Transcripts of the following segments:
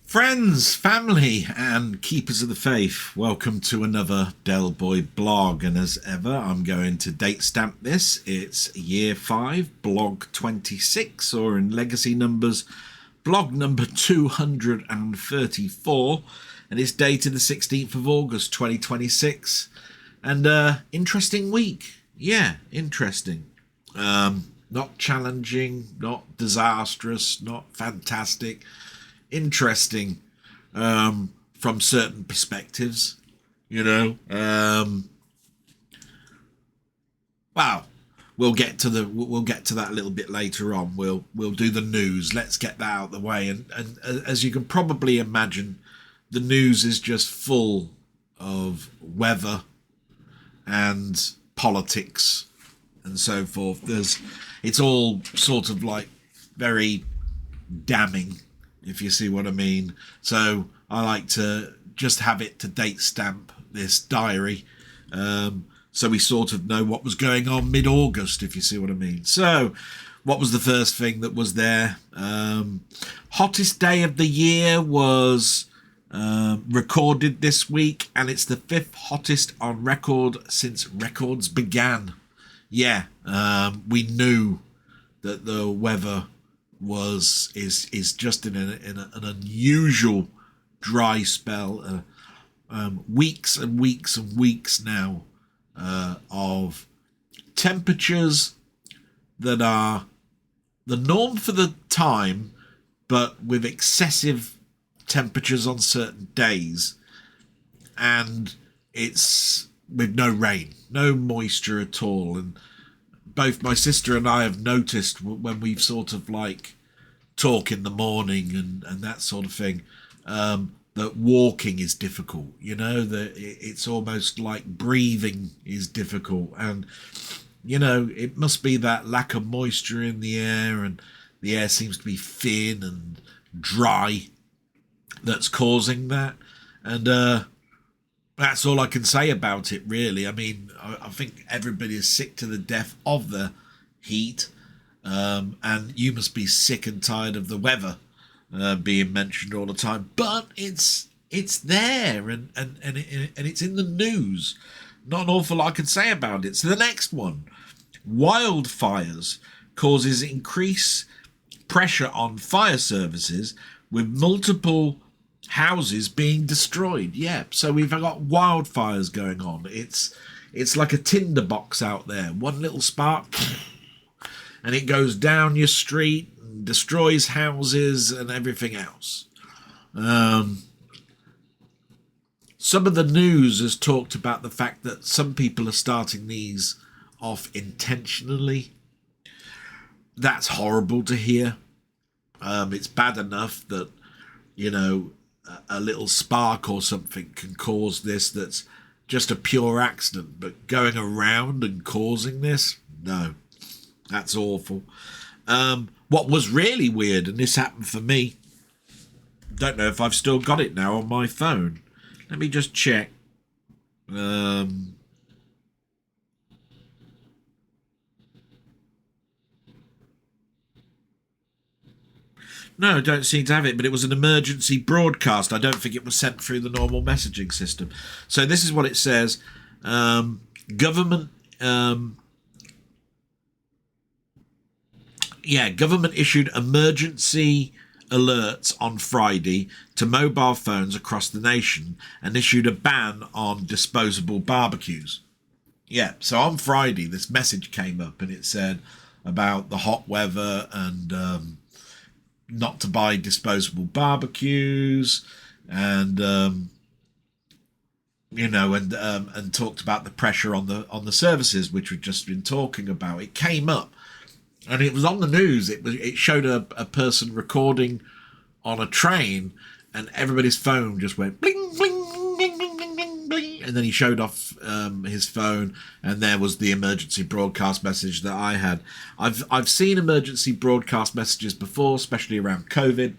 Friends, family, and keepers of the faith, welcome to another Del Boy blog. And as ever, I'm going to date stamp this. It's year 5, blog 26, or in legacy numbers, blog number 234. And it's dated the 16th of August 2026. And interesting week. Yeah, interesting. Not challenging, not disastrous, not fantastic. Interesting from certain perspectives, Wow, we'll get to that a little bit later on. We'll do the news. Let's get that out of the way. And as you can probably imagine, the news is just full of weather and politics and so forth. It's all sort of like very damning, if you see what I mean. So I like to just have it to date stamp this diary, so we sort of know what was going on mid-August, if you see what I mean. So what was the first thing that was there? Hottest day of the year was recorded this week, and it's the 5th hottest on record since records began. Yeah, we knew that the weather is just in an unusual dry spell, weeks and weeks and weeks now of temperatures that are the norm for the time, but with excessive temperatures on certain days, and it's with no rain, no moisture at all. And both my sister and I have noticed when we've sort of like talk in the morning and that sort of thing, that walking is difficult, that it's almost like breathing is difficult. And, it must be that lack of moisture in the air, and the air seems to be thin and dry, that's causing that. And that's all I can say about it, really. I mean, I think everybody is sick to the death of the heat, and you must be sick and tired of the weather being mentioned all the time. But it's there, and it's in the news. Not an awful lot I can say about it. So the next one, wildfires causes increased pressure on fire services with multiple houses being destroyed. Yeah, so we've got wildfires going on. It's like a tinderbox out there. One little spark and it goes down your street and destroys houses and everything else. Some of the news has talked about the fact that some people are starting these off intentionally. That's horrible to hear. It's bad enough that, a little spark or something can cause this. That's just a pure accident. But going around and causing this, no, that's awful. What was really weird, and this happened for me, don't know if I've still got it now on my phone. Let me just check. No, I don't seem to have it, but it was an emergency broadcast. I don't think it was sent through the normal messaging system. So this is what it says. Government issued emergency alerts on Friday to mobile phones across the nation and issued a ban on disposable barbecues. Yeah, so on Friday, this message came up and it said about the hot weather and not to buy disposable barbecues, and and talked about the pressure on the services, which we've just been talking about. It came up, and it was on the news. It showed a person recording on a train, and everybody's phone just went bling bling bling bling bling bling bling, and then he showed off his phone, and there was the emergency broadcast message that I had. I've seen emergency broadcast messages before, especially around COVID.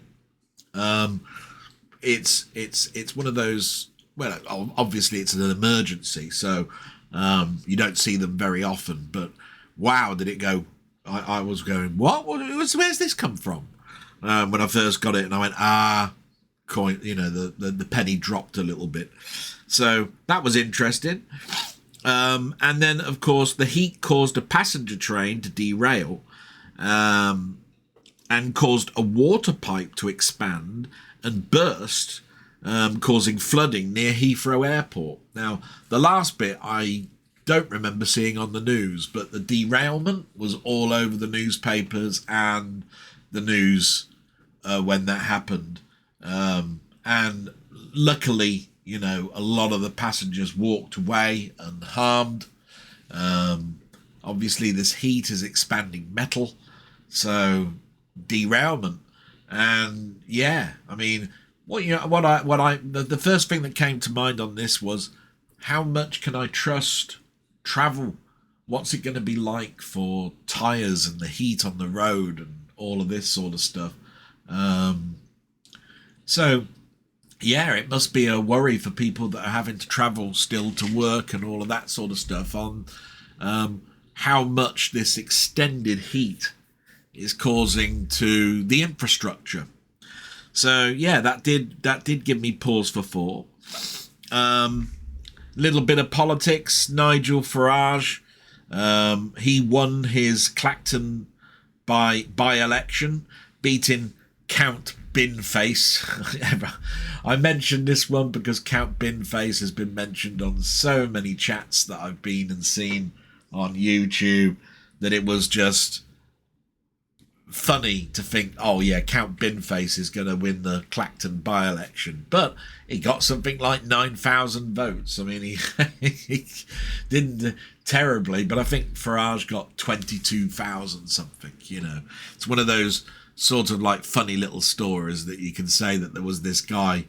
It's one of those. Well, obviously it's an emergency, so you don't see them very often. But wow, did it go? I was going, where's this come from? When I first got it, and I went, coin, the penny dropped a little bit. So that was interesting. And then, of course, the heat caused a passenger train to derail, and caused a water pipe to expand and burst, causing flooding near Heathrow Airport. Now, the last bit I don't remember seeing on the news, but the derailment was all over the newspapers and the news when that happened. And luckily, a lot of the passengers walked away unharmed. Obviously, this heat is expanding metal, so derailment. And yeah, I mean, the first thing that came to mind on this was, how much can I trust travel? What's it going to be like for tires and the heat on the road and all of this sort of stuff? So yeah, it must be a worry for people that are having to travel still to work and all of that sort of stuff on how much this extended heat is causing to the infrastructure. So yeah, that did give me pause for thought. Little bit of politics. Nigel Farage, he won his Clacton by-election, beating Count Binface. I mentioned this one because Count Binface has been mentioned on so many chats that I've been and seen on YouTube, that it was just funny to think, oh yeah, Count Binface is going to win the Clacton by-election. But he got something like 9,000 votes. I mean, he didn't terribly, but I think Farage got 22,000 something, It's one of those sort of like funny little stories that you can say that there was this guy,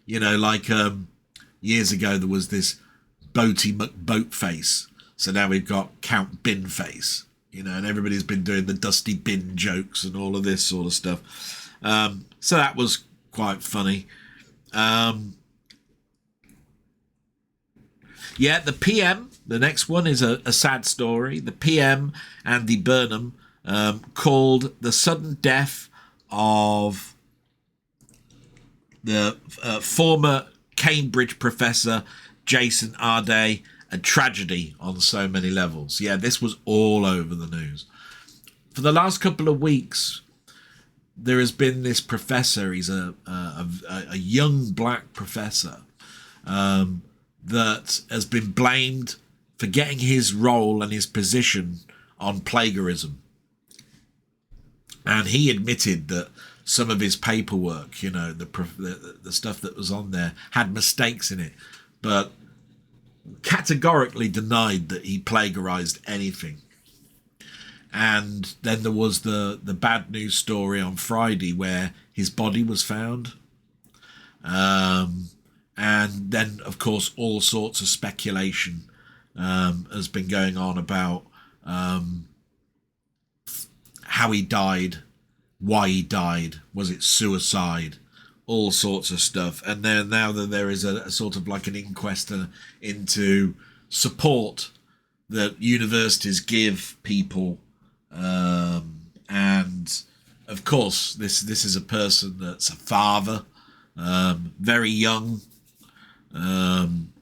like years ago there was this Boaty McBoatface. So now we've got Count Binface, and everybody's been doing the Dusty Bin jokes and all of this sort of stuff. So that was quite funny. Yeah, the PM, the next one is a sad story. The PM, Andy Burnham, called the sudden death of the former Cambridge professor Jason Arday a tragedy on so many levels. Yeah, this was all over the news. For the last couple of weeks, there has been this professor. He's a young black professor that has been blamed for getting his role and his position on plagiarism. And he admitted that some of his paperwork, the stuff that was on there, had mistakes in it, but categorically denied that he plagiarized anything. And then there was the bad news story on Friday where his body was found. And then, of course, all sorts of speculation has been going on about how he died, why he died, was it suicide, all sorts of stuff. And then now that there is a sort of like an inquest into support that universities give people, and of course this is a person that's a father, very young,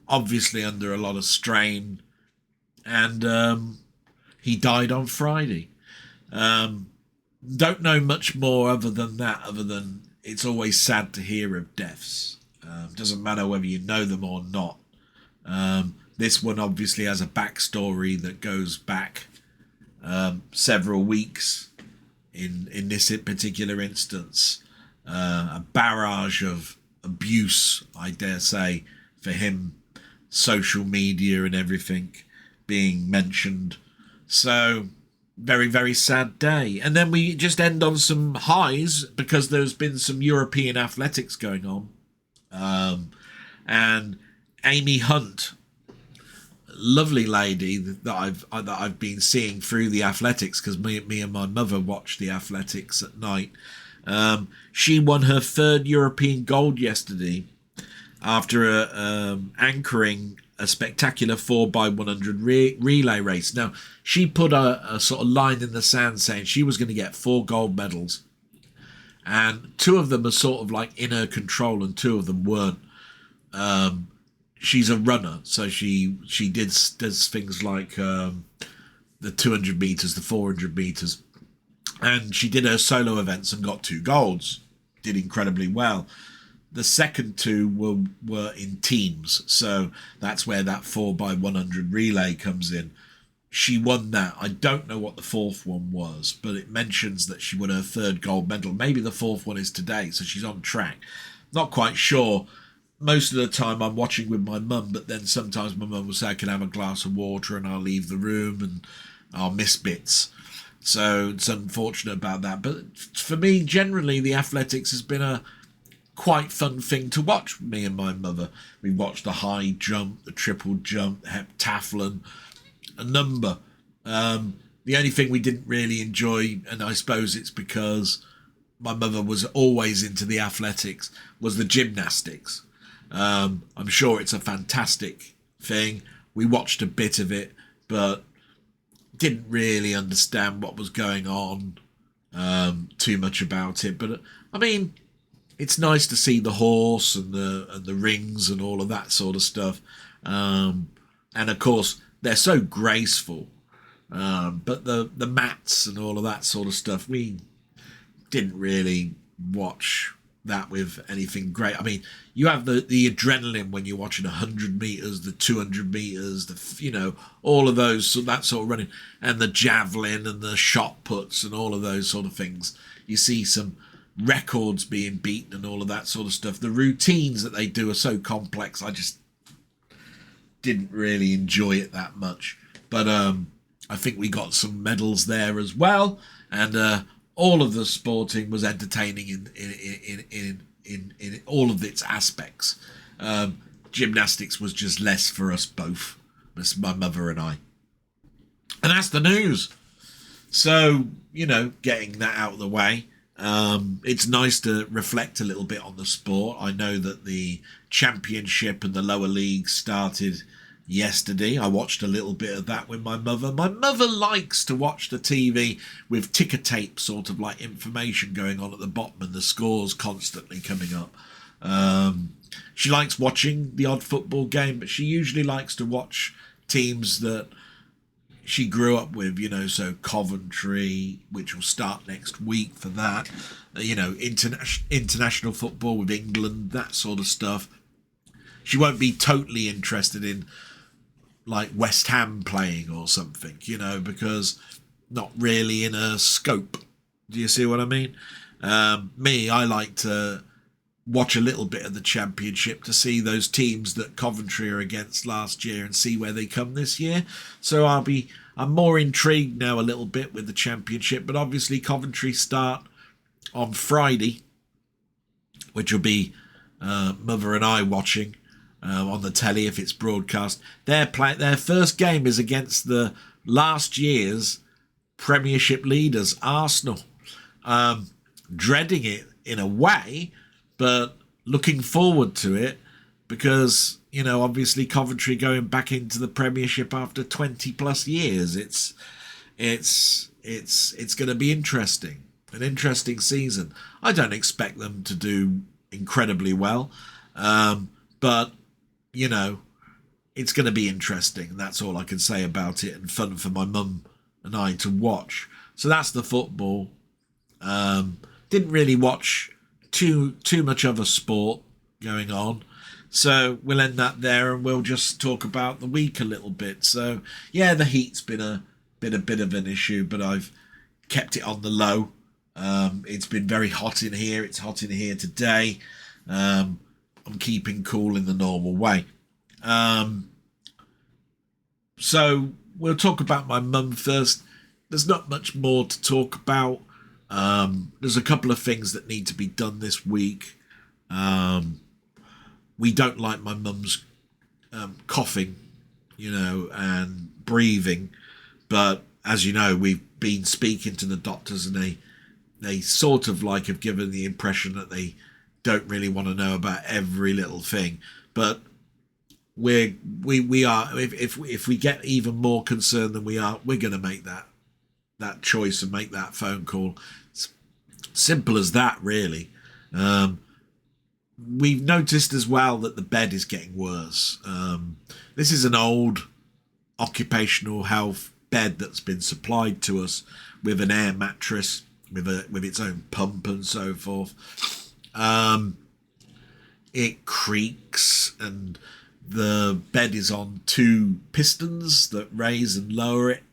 obviously under a lot of strain, and he died on Friday. Don't know much more other than it's always sad to hear of deaths. Doesn't matter whether you know them or not. This one obviously has a backstory that goes back several weeks. In this particular instance, a barrage of abuse, I dare say, for him, social media and everything being mentioned. So very, very sad day. And then we just end on some highs because there's been some European athletics going on. And Amy Hunt, lovely lady that I've been seeing through the athletics, because me and my mother watch the athletics at night. She won her third European gold yesterday after anchoring a spectacular 4x100 relay race. Now, she put a sort of line in the sand saying she was going to get 4 gold medals. and two of them are sort of like in her control, and two of them weren't. She's a runner, so she does things like the 200 meters, the 400 meters, and she did her solo events and got 2 golds. Did incredibly well. The second 2 were in teams, so that's where that 4x100 relay comes in. She won that. I don't know what the 4th one was, but it mentions that she won her 3rd gold medal. Maybe the 4th one is today, so she's on track. Not quite sure. Most of the time I'm watching with my mum, but then sometimes my mum will say I can have a glass of water and I'll leave the room and I'll miss bits. So it's unfortunate about that. But for me, generally, the athletics has been a quite fun thing to watch, me and my mother. We watched the high jump, the triple jump, heptathlon, a number. The only thing we didn't really enjoy, and I suppose it's because my mother was always into the athletics, was the gymnastics. I'm sure it's a fantastic thing. We watched a bit of it, but didn't really understand what was going on too much about it. But I mean, it's nice to see the horse and the rings and all of that sort of stuff. And of course, they're so graceful. But the mats and all of that sort of stuff, we didn't really watch that with anything great. I mean, you have the adrenaline when you're watching 100 meters, the 200 meters, all of those, that sort of running, and the javelin and the shot puts and all of those sort of things. You see some records being beaten and all of that sort of stuff. The routines that they do are so complex. I just didn't really enjoy it that much. But I think we got some medals there as well, and all of the sporting was entertaining in all of its aspects. Gymnastics was just less for us both, my mother and I. And that's the news. So, getting that out of the way, it's nice to reflect a little bit on the sport. I know that the championship and the lower league started yesterday. I watched a little bit of that with my mother. My mother likes to watch the TV with ticker tape sort of like information going on at the bottom and the scores constantly coming up. She likes watching the odd football game, but she usually likes to watch teams that she grew up with, so Coventry, which will start next week for that, international football with England, that sort of stuff. She won't be totally interested in like West Ham playing or something, because not really in her scope. Do you see what I mean? Me, I like to watch a little bit of the championship to see those teams that Coventry are against last year and see where they come this year. So I'm more intrigued now a little bit with the championship, but obviously Coventry start on Friday, which will be mother and I watching on the telly if it's broadcast. Their first game is against the last year's Premiership leaders, Arsenal. Dreading it in a way, but looking forward to it because, obviously Coventry going back into the Premiership after 20 plus years. It's going to be interesting. An interesting season. I don't expect them to do incredibly well, but it's going to be interesting. That's all I can say about it, and fun for my mum and I to watch. So that's the football. Didn't really watch too much other sport going on, so we'll end that there, and we'll just talk about the week a little bit. So yeah, the heat's been a bit of an issue, but I've kept it on the low. It's been very hot in here. It's hot in here today. I'm keeping cool in the normal way. So we'll talk about my mum first. There's not much more to talk about. There's a couple of things that need to be done this week. We don't like my mum's coughing, and breathing. But as you know, we've been speaking to the doctors, and they sort of like have given the impression that they don't really want to know about every little thing. But we are, if we get even more concerned than we are, we're going to make that choice and make that phone call. Simple as that, really. We've noticed as well that the bed is getting worse. This is an old occupational health bed that's been supplied to us with an air mattress with its own pump and so forth. It creaks, and the bed is on two pistons that raise and lower it,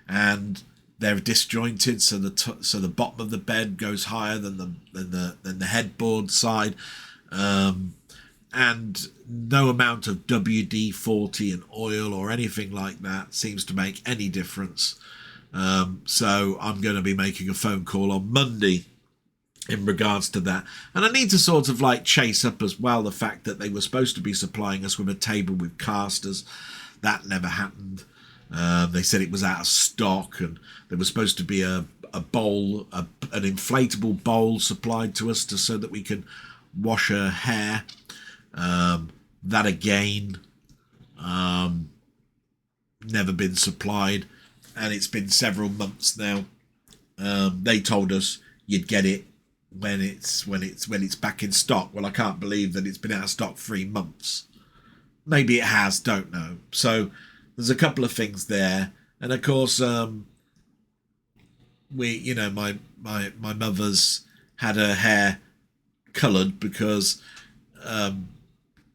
and they're disjointed, so the bottom of the bed goes higher than the headboard side, and no amount of WD-40 and oil or anything like that seems to make any difference. So I'm going to be making a phone call on Monday in regards to that, and I need to sort of like chase up as well the fact that they were supposed to be supplying us with a table with casters. That never happened. They said it was out of stock, and there was supposed to be a bowl, an inflatable bowl supplied to us so that we can wash her hair. That again, never been supplied, and it's been several months now. They told us you'd get it when it's back in stock. Well, I can't believe that it's been out of stock 3 months. Maybe it has, don't know. So there's a couple of things there, and of course, my mother's had her hair coloured because, at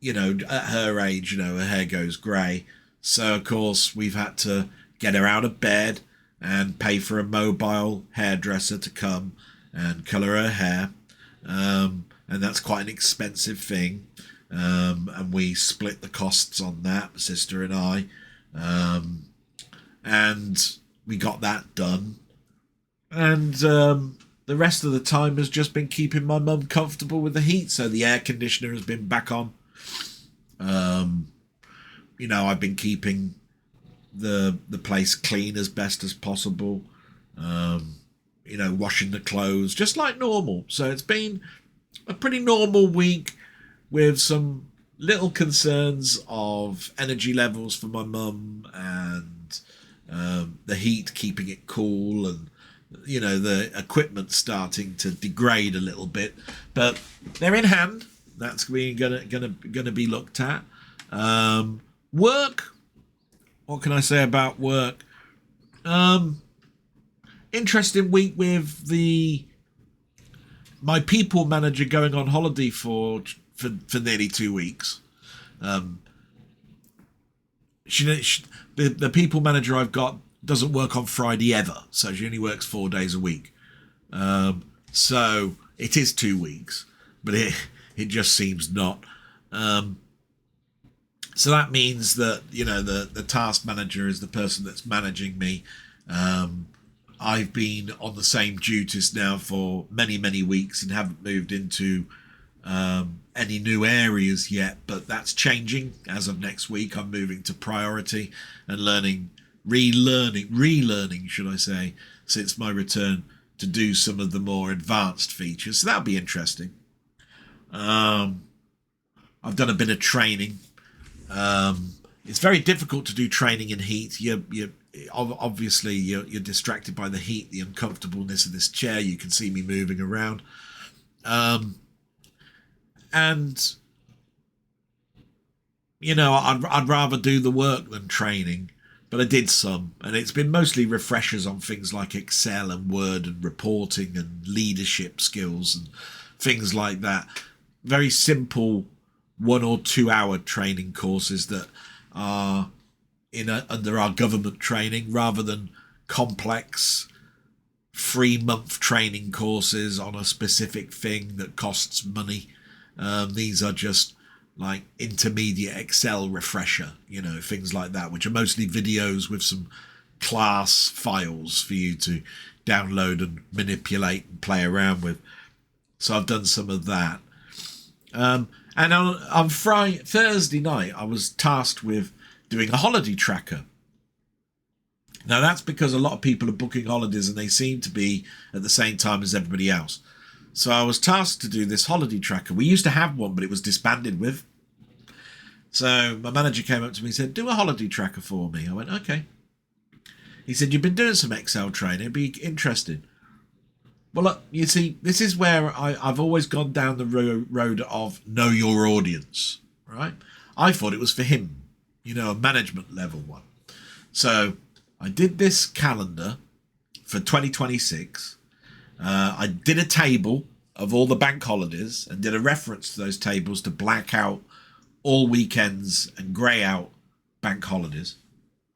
her age, her hair goes grey. So of course we've had to get her out of bed and pay for a mobile hairdresser to come and colour her hair, and that's quite an expensive thing. And we split the costs on that, my sister and I. And we got that done, and the rest of the time has just been keeping my mum comfortable with the heat. So the air conditioner has been back on. I've been keeping the place clean as best as possible. Washing the clothes just like normal. So it's been a pretty normal week, with some little concerns of energy levels for my mum, and the heat keeping it cool, and the equipment starting to degrade a little bit, but they're in hand. That's gonna be looked at. Work. What can I say about work? Interesting week with my people manager going on holiday for nearly 2 weeks. The people manager I've got doesn't work on Friday ever, so she only works 4 days a week. So it is 2 weeks, but it just seems not. So that means that the task manager is the person that's managing me. I've been on the same duties now for many, many weeks and haven't moved into any new areas yet, but that's changing as of next week. I'm moving to priority and relearning, should I say, since my return, to do some of the more advanced features. So that'll be interesting. I've done a bit of training. It's very difficult to do training in heat. Obviously you're distracted by the heat, the uncomfortableness of this chair. You can see me moving around. And I'd rather do the work than training, but I did some, and it's been mostly refreshers on things like Excel and Word and reporting and leadership skills and things like that. Very simple 1 or 2 hour training courses that are under our government training, rather than complex 3-month training courses on a specific thing that costs money. These are just like intermediate Excel refresher, things like that, which are mostly videos with some class files for you to download and manipulate and play around with. So I've done some of that. And on Thursday night, I was tasked with doing a holiday tracker. Now, that's because a lot of people are booking holidays and they seem to be at the same time as everybody else. So I was tasked to do this holiday tracker. We used to have one, but it was disbanded with. So my manager came up to me and said, do a holiday tracker for me. I went, okay. He said, you've been doing some Excel training. It'd be interesting. Well, look, you see, this is where I've always gone down the road of know your audience, right? I thought it was for him, a management level one. So I did this calendar for 2026. I did a table of all the bank holidays and did a reference to those tables to black out all weekends and grey out bank holidays.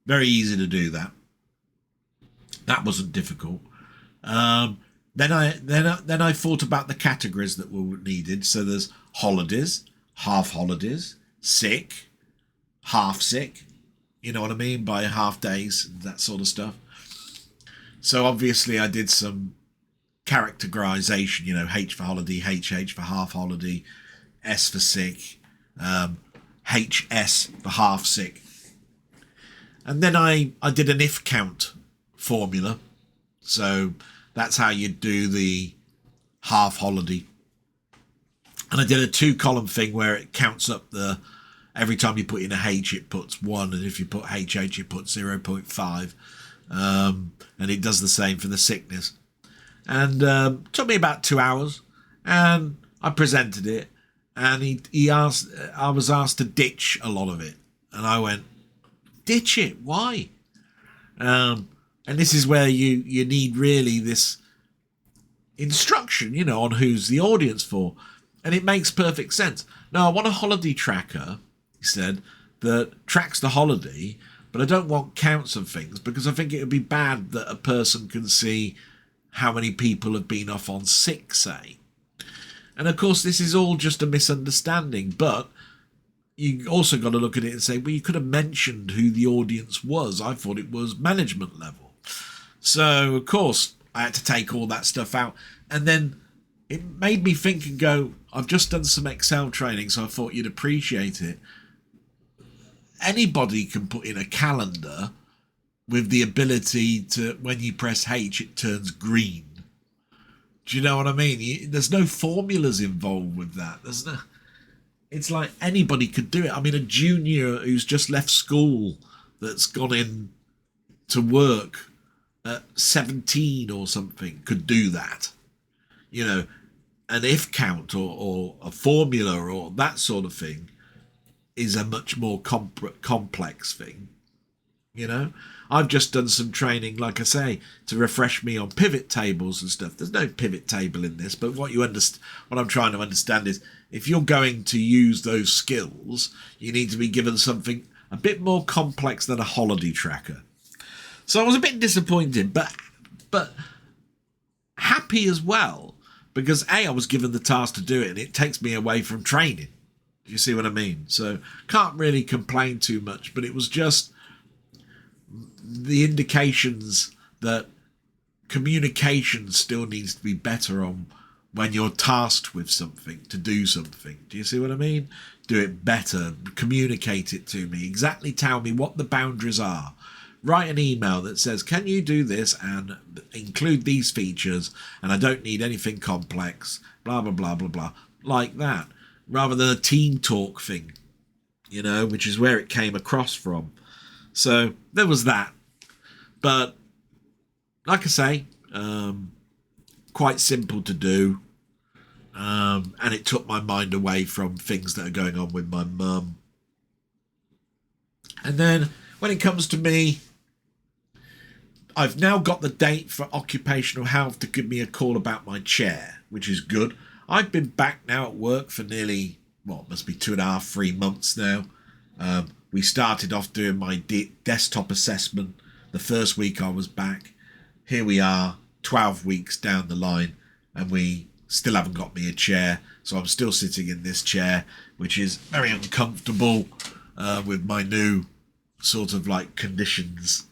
Very easy to do that. That wasn't difficult. Then I thought about the categories that were needed. So there's holidays, half holidays, sick, half sick. You know what I mean? By half days, that sort of stuff. So obviously I did some characterization, H for holiday, HH for half holiday, S for sick, HS for half sick. And then I did an if count formula. So that's how you do the half holiday. And I did a 2-column thing where it counts up every time you put in a H, it puts 1. And if you put HH, it puts 0.5. And it does the same for the sickness. And it took me about 2 hours. And I presented it. And I was asked to ditch a lot of it. And I went, ditch it? Why? And this is where you need really this instruction, on who's the audience for. And it makes perfect sense. Now, I want a holiday tracker, he said, that tracks the holiday, but I don't want counts of things because I think it would be bad that a person can see how many people have been off on sick, say. And of course, this is all just a misunderstanding, but you also got to look at it and say, well, you could have mentioned who the audience was. I thought it was management level. So, of course, I had to take all that stuff out. And then it made me think and go, I've just done some Excel training, so I thought you'd appreciate it. Anybody can put in a calendar with the ability to, when you press H, it turns green. Do you know what I mean? There's no formulas involved with that. It's like anybody could do it. I mean, a junior who's just left school that's gone in to work at 17 or something could do that. An if count or a formula or that sort of thing is a much more complex thing. I've just done some training, like I say, to refresh me on pivot tables and stuff. There's no pivot table in this, but what I'm trying to understand is if you're going to use those skills, you need to be given something a bit more complex than a holiday tracker. So I was a bit disappointed, but happy as well, because I was given the task to do it, and it takes me away from training. Do you see what I mean? So can't really complain too much, but it was just the indications that communication still needs to be better on when you're tasked with something, to do something. Do you see what I mean? Do it better, communicate it to me, exactly tell me what the boundaries are. Write an email that says, can you do this and include these features, and I don't need anything complex, blah, blah, blah, blah, blah, like that, rather than a team talk thing, which is where it came across from. So there was that. But like I say, quite simple to do. And it took my mind away from things that are going on with my mum. And then when it comes to me, I've now got the date for occupational health to give me a call about my chair, which is good. I've been back now at work for nearly, must be 2.5, 3 months now. We started off doing my desktop assessment the first week I was back. Here we are, 12 weeks down the line, and we still haven't got me a chair. So I'm still sitting in this chair, which is very uncomfortable with my new sort of like conditions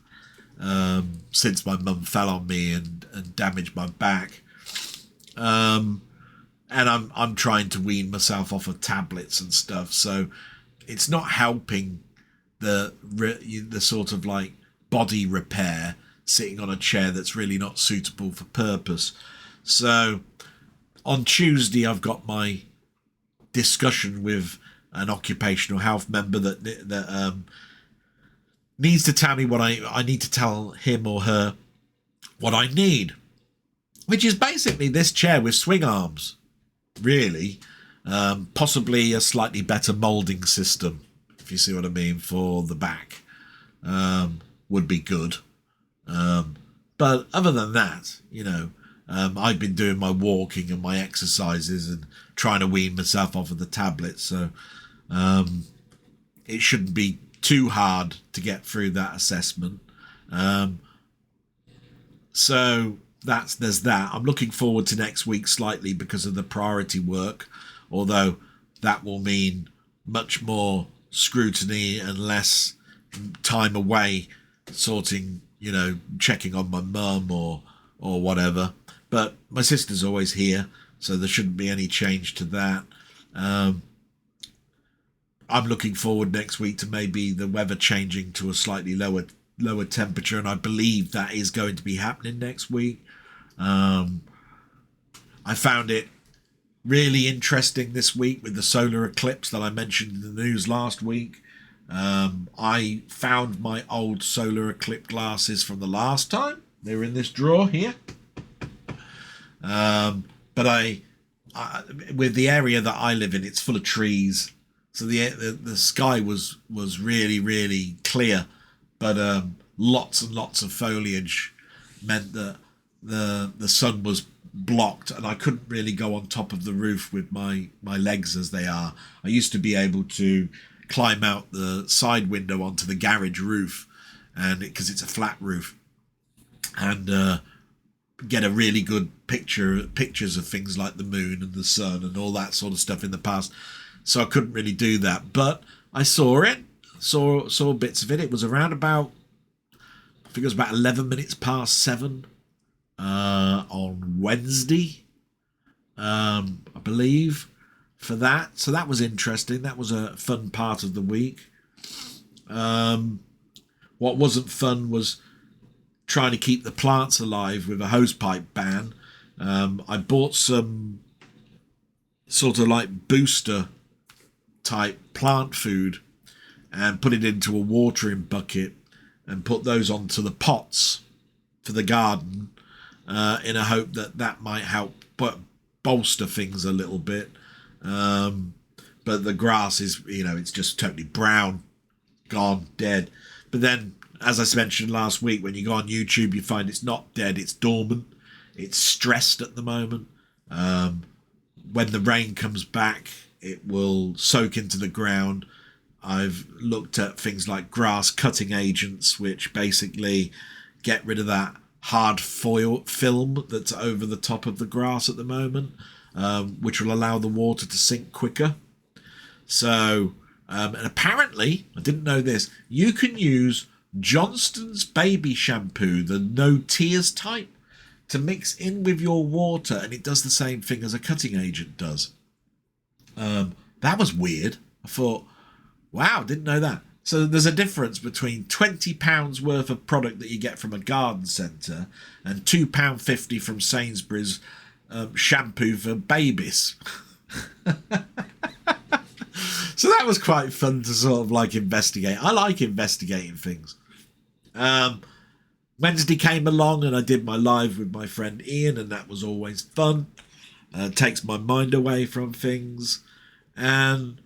since my mum fell on me and damaged my back. And I'm trying to wean myself off of tablets and stuff, so it's not helping the sort of like body repair sitting on a chair that's really not suitable for purpose. So on Tuesday I've got my discussion with an occupational health member that needs to tell me what I need to tell him or her what I need, which is basically this chair with swing arms, really. Possibly a slightly better moulding system, if you see what I mean, for the back, would be good. But other than that, I've been doing my walking and my exercises and trying to wean myself off of the tablet, so it shouldn't be too hard to get through that assessment. So there's that. I'm looking forward to next week slightly because of the priority work, although that will mean much more scrutiny and less time away sorting, checking on my mum or whatever. But my sister's always here, so there shouldn't be any change to that. I'm looking forward next week to maybe the weather changing to a slightly lower temperature, and I believe that is going to be happening next week. I found it really interesting this week with the solar eclipse that I mentioned in the news last week. I found my old solar eclipse glasses from the last time. They were in this drawer here. But I with the area that I live in, it's full of trees, so the sky was really, really clear, but lots and lots of foliage meant that the sun was blocked, and I couldn't really go on top of the roof with my legs as they are. I used to be able to climb out the side window onto the garage roof, and because it's a flat roof, and get a really good pictures of things like the moon and the sun and all that sort of stuff in the past. So I couldn't really do that, but I saw bits of it. It was around about, I think it was about 11 minutes past 7 on Wednesday, I believe, for that. So that was interesting. That was a fun part of the week. What wasn't fun was trying to keep the plants alive with a hosepipe ban. I bought some sort of like booster type plant food and put it into a watering bucket and put those onto the pots for the garden in a hope that might help bolster things a little bit. But the grass is, it's just totally brown, gone, dead. But then, as I mentioned last week, when you go on YouTube, you find it's not dead, it's dormant. It's stressed at the moment. When the rain comes back, it will soak into the ground. I've looked at things like grass cutting agents, which basically get rid of that hard foil film that's over the top of the grass at the moment, which will allow the water to sink quicker. So, and apparently, I didn't know this, you can use Johnston's baby shampoo, the no tears type, to mix in with your water, and it does the same thing as a cutting agent does. That was weird. I thought, wow, didn't know that. So there's a difference between £20 worth of product that you get from a garden centre and £2.50 from Sainsbury's shampoo for babies. So that was quite fun to sort of like investigate. I like investigating things. Wednesday came along and I did my live with my friend Ian, and that was always fun. Takes my mind away from things. And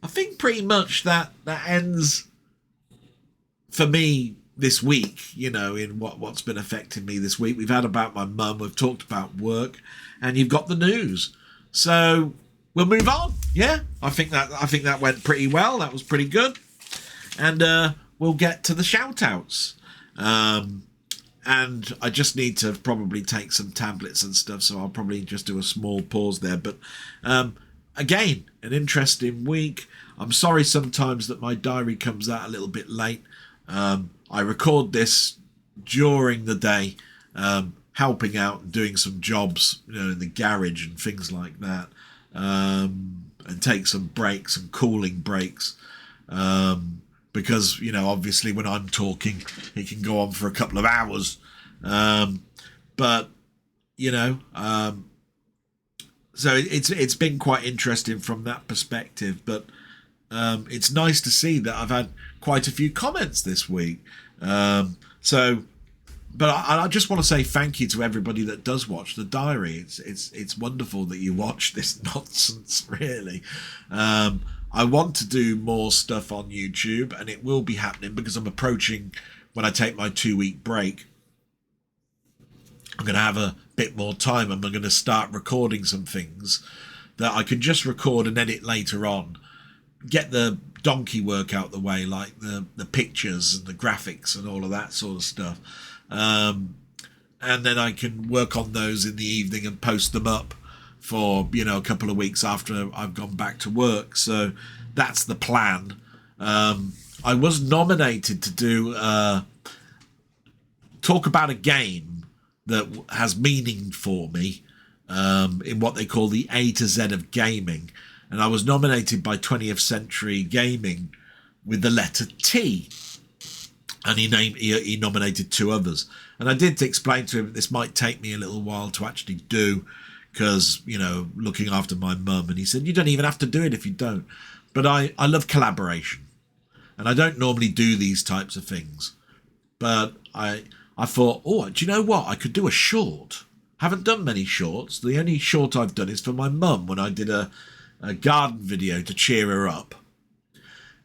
I think pretty much that ends for me this week, in what's been affecting me this week. We've had about my mum, we've talked about work, and you've got the news. So we'll move on. Yeah, I think that went pretty well. That was pretty good. And we'll get to the shout outs. And I just need to probably take some tablets and stuff, so I'll probably just do a small pause there. But again, an interesting week. I'm sorry sometimes that my diary comes out a little bit late. I record this during the day, helping out and doing some jobs, in the garage and things like that, and take some breaks and cooling breaks. Because, obviously when I'm talking, it can go on for a couple of hours. But, so it's been quite interesting from that perspective. But it's nice to see that I've had quite a few comments this week. So but I just want to say thank you to everybody that does watch the diary. It's wonderful that you watch this nonsense, really. I want to do more stuff on YouTube, and it will be happening because I'm approaching when I take my 2-week break. I'm going to have a bit more time, and I'm going to start recording some things that I can just record and edit later on. Get the donkey work out the way, like the pictures and the graphics and all of that sort of stuff. And then I can work on those in the evening and post them up for, a couple of weeks after I've gone back to work. So that's the plan. I was nominated to do talk about a game that has meaning for me in what they call the A to Z of gaming. And I was nominated by 20th Century Gaming with the letter T. And he nominated 2 others. And I did explain to him this might take me a little while to actually do because, looking after my mum. And he said, you don't even have to do it if you don't. But I love collaboration. And I don't normally do these types of things. But I thought, do you know what? I could do a short. Haven't done many shorts. The only short I've done is for my mum when I did a garden video to cheer her up.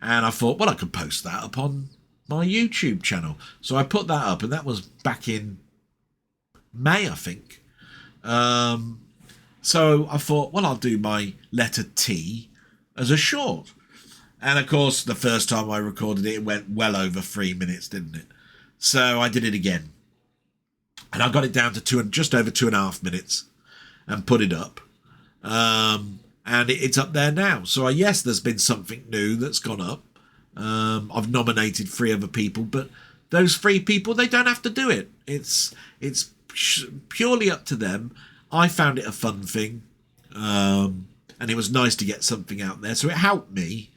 And I thought, I could post that up on my YouTube channel. So I put that up, and that was back in May, I think. So I thought, I'll do my letter T as a short. And of course, the first time I recorded it, it went well over 3 minutes, didn't it? So I did it again. And I got it down to just over 2.5 minutes and put it up. And it's up there now. So yes, there's been something new that's gone up. I've nominated 3 other people, but those 3 people, they don't have to do it. It's purely up to them. I found it a fun thing. And it was nice to get something out there. So it helped me.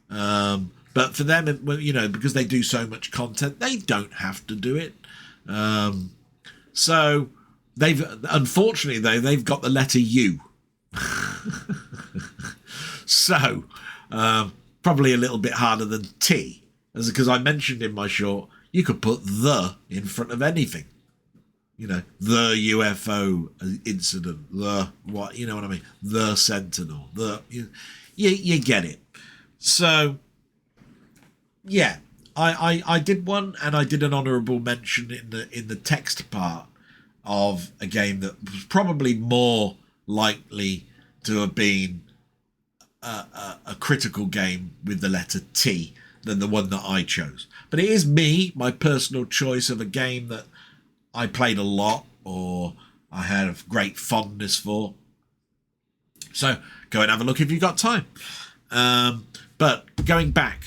But for them, because they do so much content, they don't have to do it. So unfortunately, they've got the letter U. So probably a little bit harder than T, because I mentioned in my short you could put the in front of anything, the UFO incident, the what, you know what I mean, the Sentinel, you get it. So yeah, I did one, and I did an honourable mention in the text part of a game that was probably more likely to have been a critical game with the letter T than the one that I chose. But it is my personal choice of a game that I played a lot or I had a great fondness for. So go and have a look if you've got time. But going back,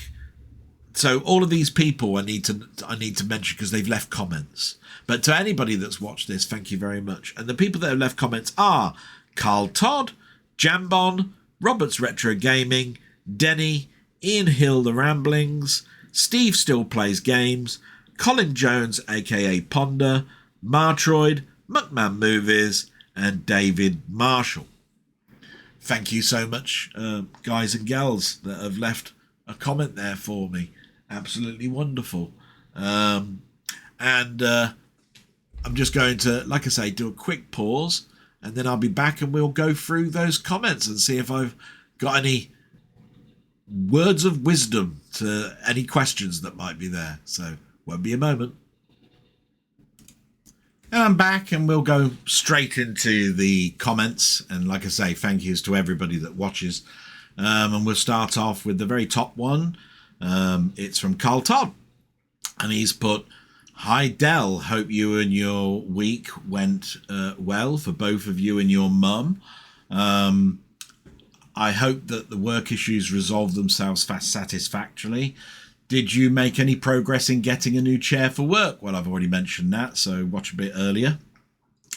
so all of these people I need to mention because they've left comments. But to anybody that's watched this, thank you very much. And the people that have left comments are Carl Todd, Jambon, Roberts Retro Gaming, Denny, Ian Hill The Ramblings, Steve Still Plays Games, Colin Jones aka Ponder, Martroid, Muckman Movies, and David Marshall. Thank you so much, guys and gals that have left a comment there for me. Absolutely wonderful. And I'm just going to, like I say, do a quick pause, and then I'll be back and we'll go through those comments and see if I've got any words of wisdom to any questions that might be there. So won't be a moment. And I'm back, and we'll go straight into the comments. And like I say, thank yous to everybody that watches. And we'll start off with the very top one. It's from Carl Todd. And he's put, "Hi Del, hope you and your week went well for both of you and your mum. I hope that the work issues resolved themselves satisfactorily. Did you make any progress in getting a new chair for work?" Well, I've already mentioned that, so watch a bit earlier.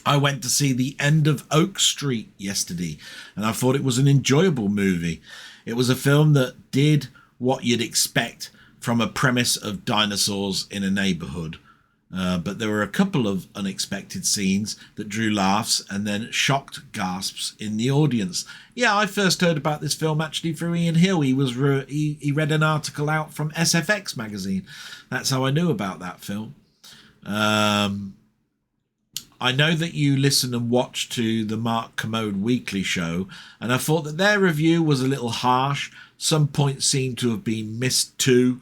"I went to see The End of Oak Street yesterday, and I thought it was an enjoyable movie. It was a film that did what you'd expect from a premise of dinosaurs in a neighbourhood. But there were a couple of unexpected scenes that drew laughs and then shocked gasps in the audience." Yeah, I first heard about this film actually through Ian Hill. He read an article out from SFX magazine. That's how I knew about that film. And I know that you listen and watch to the Mark Commode Weekly Show, and I thought that their review was a little harsh. Some points seem to have been missed too,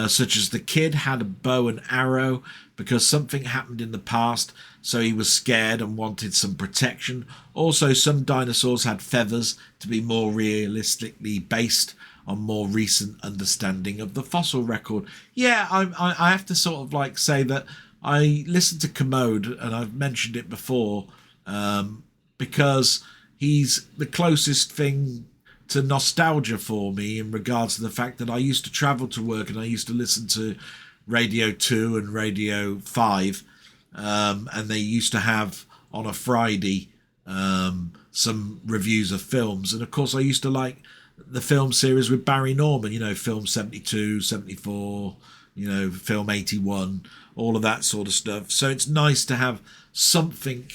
such as the kid had a bow and arrow because something happened in the past, so he was scared and wanted some protection. Also, some dinosaurs had feathers to be more realistically based on more recent understanding of the fossil record. Yeah, I have to sort of like say that I listened to Commode, and I've mentioned it before, because he's the closest thing to nostalgia for me in regards to the fact that I used to travel to work and I used to listen to Radio 2 and Radio 5, and they used to have on a Friday some reviews of films. And of course I used to like the film series with Barry Norman, you know, film 72, 74, you know, film 81, all of that sort of stuff. So it's nice to have something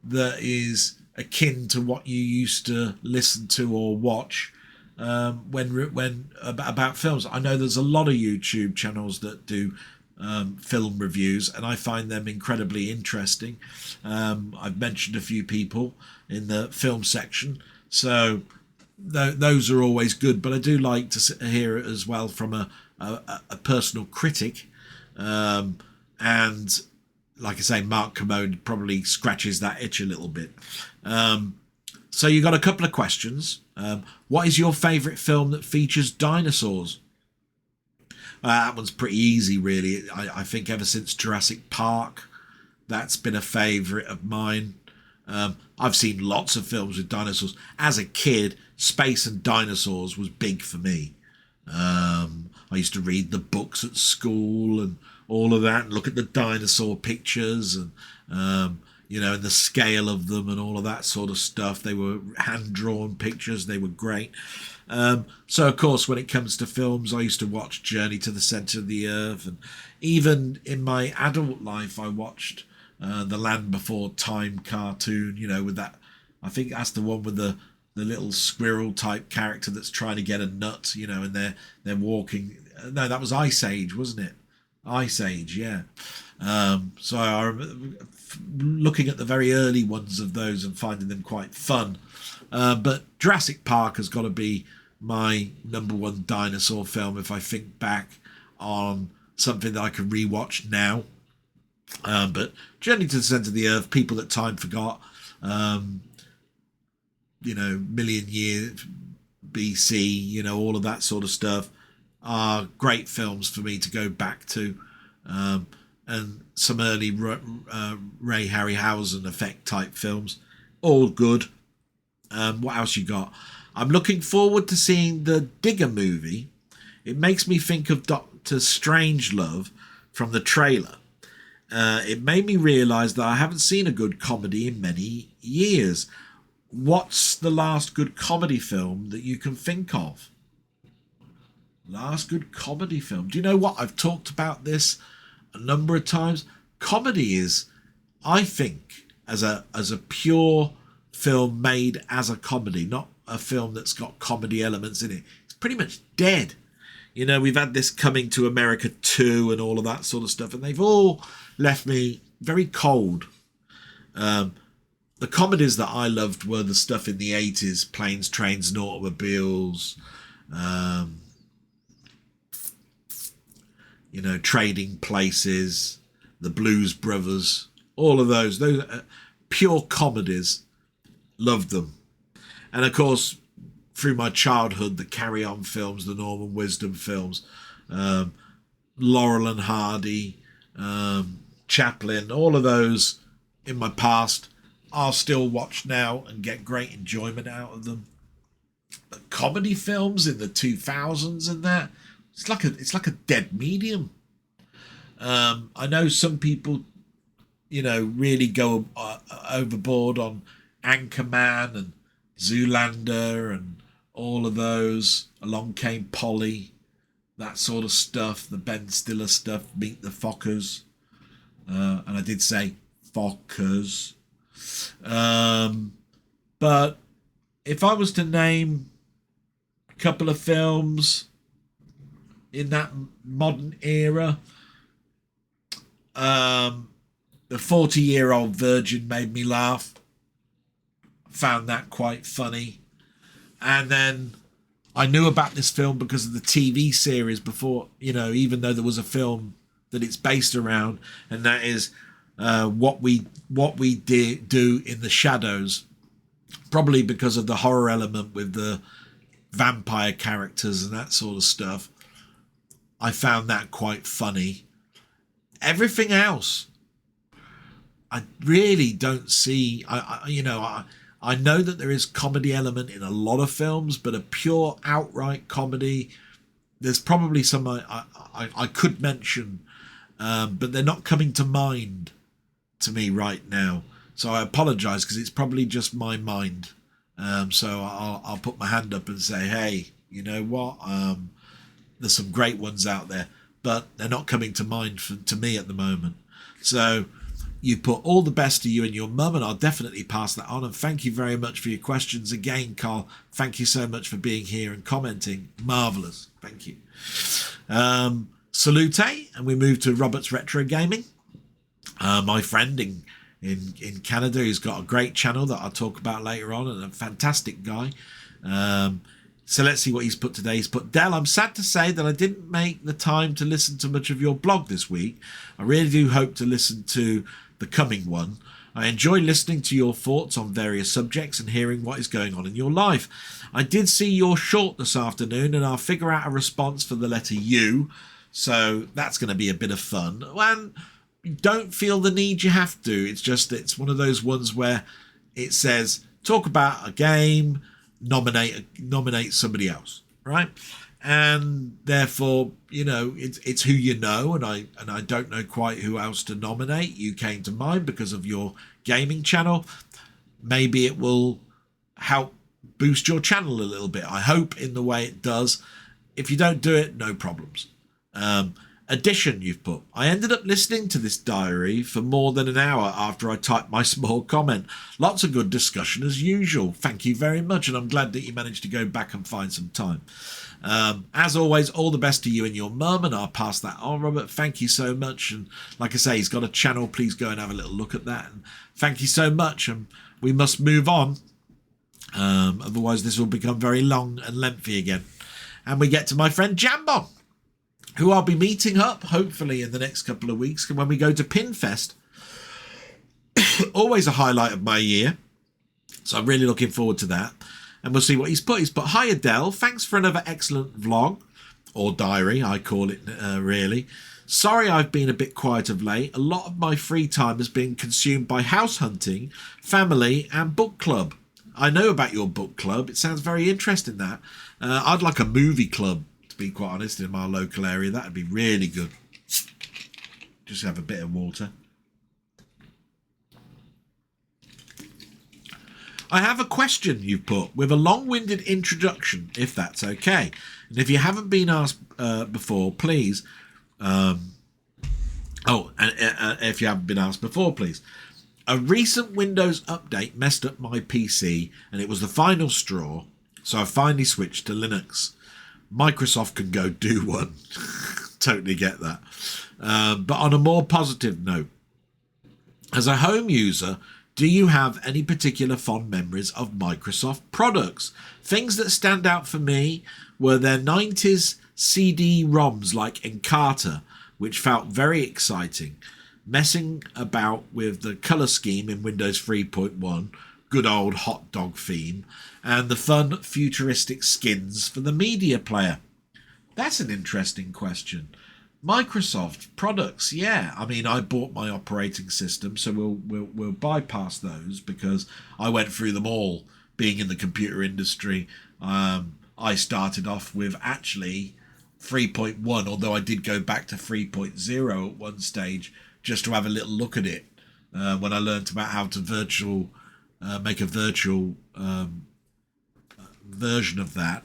that is akin to what you used to listen to or watch when about films. I know there's a lot of YouTube channels that do film reviews, and I find them incredibly interesting. I've mentioned a few people in the film section, so those are always good. But I do like to hear it as well from a personal critic, and like I say, Mark Commode probably scratches that itch a little bit. So you got a couple of questions. What is your favourite film that features dinosaurs? That one's pretty easy, really. I think ever since Jurassic Park, that's been a favourite of mine. I've seen lots of films with dinosaurs. As a kid, space and dinosaurs was big for me. I used to read the books at school and all of that, and look at the dinosaur pictures and you know, and the scale of them and all of that sort of stuff. They were hand-drawn pictures. They were great. So, of course, when it comes to films, I used to watch Journey to the Centre of the Earth. And even in my adult life, I watched the Land Before Time cartoon, you know, with that. I think that's the one with the little squirrel-type character that's trying to get a nut, you know, and they're walking. No, that was Ice Age, wasn't it? Ice Age, yeah. So I remember looking at the very early ones of those and finding them quite fun. But Jurassic Park has got to be my number one dinosaur film if I think back on something that I can rewatch now. But Journey to the Centre of the Earth, People That Time Forgot, you know, Million Years BC, you know, all of that sort of stuff are great films for me to go back to. And some early Ray Harryhausen effect type films, all good. What else you got? I'm looking forward to seeing the Digger movie. It makes me think of Dr. Strangelove from the trailer. It made me realise that I haven't seen a good comedy in many years. What's the last good comedy film that you can think of? Last good comedy film. Do you know what? I've talked about this a number of times. Comedy is, I think, as a pure film made as a comedy, not a film that's got comedy elements in it, it's pretty much dead. You know, we've had this Coming to America 2 and all of that sort of stuff, and they've all left me very cold. The comedies that I loved were the stuff in the 80s, Planes, Trains and Automobiles, you know, Trading Places, The Blues Brothers, all of those pure comedies, loved them. And of course, through my childhood, the Carry On films, the Norman Wisdom films, Laurel and Hardy, Chaplin, all of those in my past, I'll still watch now and get great enjoyment out of them. But comedy films in the 2000s and that, it's like a dead medium. I know some people, you know, really go overboard on Anchorman and Zoolander and all of those. Along Came Polly, that sort of stuff, the Ben Stiller stuff, Meet the Fockers. And I did say Fockers. But if I was to name a couple of films in that modern era, The 40-year-old virgin made me laugh. Found that quite funny. And then I knew about this film because of the TV series before, even though there was a film that it's based around, and that is what we do in the shadows. Probably because of the horror element with the vampire characters and that sort of stuff. I found that quite funny. Everything else, I really don't see. I know that there is comedy element in a lot of films, but a pure outright comedy, there's probably some I could mention, but they're not coming to mind to me right now. So I apologise because it's probably just my mind. So I'll put my hand up and say, hey, you know what? There's some great ones out there, but they're not coming to mind to me at the moment. So you put all the best to you and your mum, and I'll definitely pass that on. And thank you very much for your questions again, Carl. Thank you so much for being here and commenting. Marvellous. Thank you. Salute, and we move to Robert's Retro Gaming. My friend in Canada, who's got a great channel that I'll talk about later on, and a fantastic guy. So let's see what he's put today. He's put, Del, I'm sad to say that I didn't make the time to listen to much of your blog this week. I really do hope to listen to the coming one. I enjoy listening to your thoughts on various subjects and hearing what is going on in your life. I did see your short this afternoon, and I'll figure out a response for the letter U. So that's going to be a bit of fun. And don't feel the need you have to. It's one of those ones where it says talk about a game, nominate somebody else, right? And therefore, it's who you know, and I don't know quite who else to nominate. You came to mind because of your gaming channel. Maybe it will help boost your channel a little bit. I hope in the way it does. If you don't do it, no problems. Addition, you've put. I ended up listening to this diary for more than an hour after I typed my small comment. Lots of good discussion as usual. Thank you very much, and I'm glad that you managed to go back and find some time. As always, all the best to you and your mum, and I'll pass that on, Robert. Thank you so much. And like I say, he's got a channel. Please go and have a little look at that. And thank you so much. And we must move on. Otherwise, this will become very long and lengthy again. And we get to my friend Jambon, who I'll be meeting up, hopefully, in the next couple of weeks when we go to Pinfest. Always a highlight of my year. So I'm really looking forward to that. And we'll see what he's put. He's put, hi Adele, thanks for another excellent vlog, or diary, I call it really. Sorry I've been a bit quiet of late. A lot of my free time has been consumed by house hunting, family, and book club. I know about your book club. It sounds very interesting, that. I'd like a movie club, to be quite honest, in my local area. That would be really good. Just have a bit of water. I have a question you've put with a long-winded introduction, if that's okay. And if you haven't been asked before, please. If you haven't been asked before, please. A recent Windows update messed up my PC, and it was the final straw. So I finally switched to Linux. Microsoft can go do one. Totally get that. But on a more positive note, as a home user, do you have any particular fond memories of Microsoft products? Things that stand out for me were their 90s CD-ROMs like Encarta, which felt very exciting, messing about with the colour scheme in Windows 3.1, good old hot dog theme, and the fun futuristic skins for the media player. That's an interesting question. Microsoft products, yeah. I mean, I bought my operating system, so we'll bypass those because I went through them all. Being in the computer industry, I started off with actually 3.1, although I did go back to 3.0 at one stage just to have a little look at it when I learned about how to make a virtual version of that.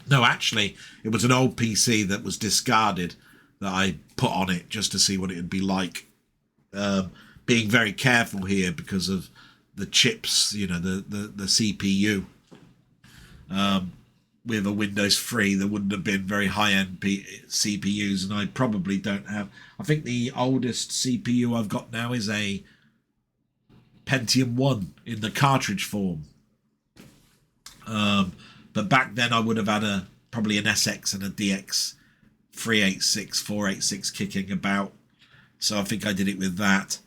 No, actually, it was an old PC that was discarded that I put on it just to see what it would be like. Being very careful here because of the chips, the CPU. with a Windows 3, there wouldn't have been very high-end CPUs, and I probably don't have. I think the oldest CPU I've got now is a Pentium 1 in the cartridge form. But back then I would have had probably an SX and a DX 386, 486 kicking about. So I think I did it with that.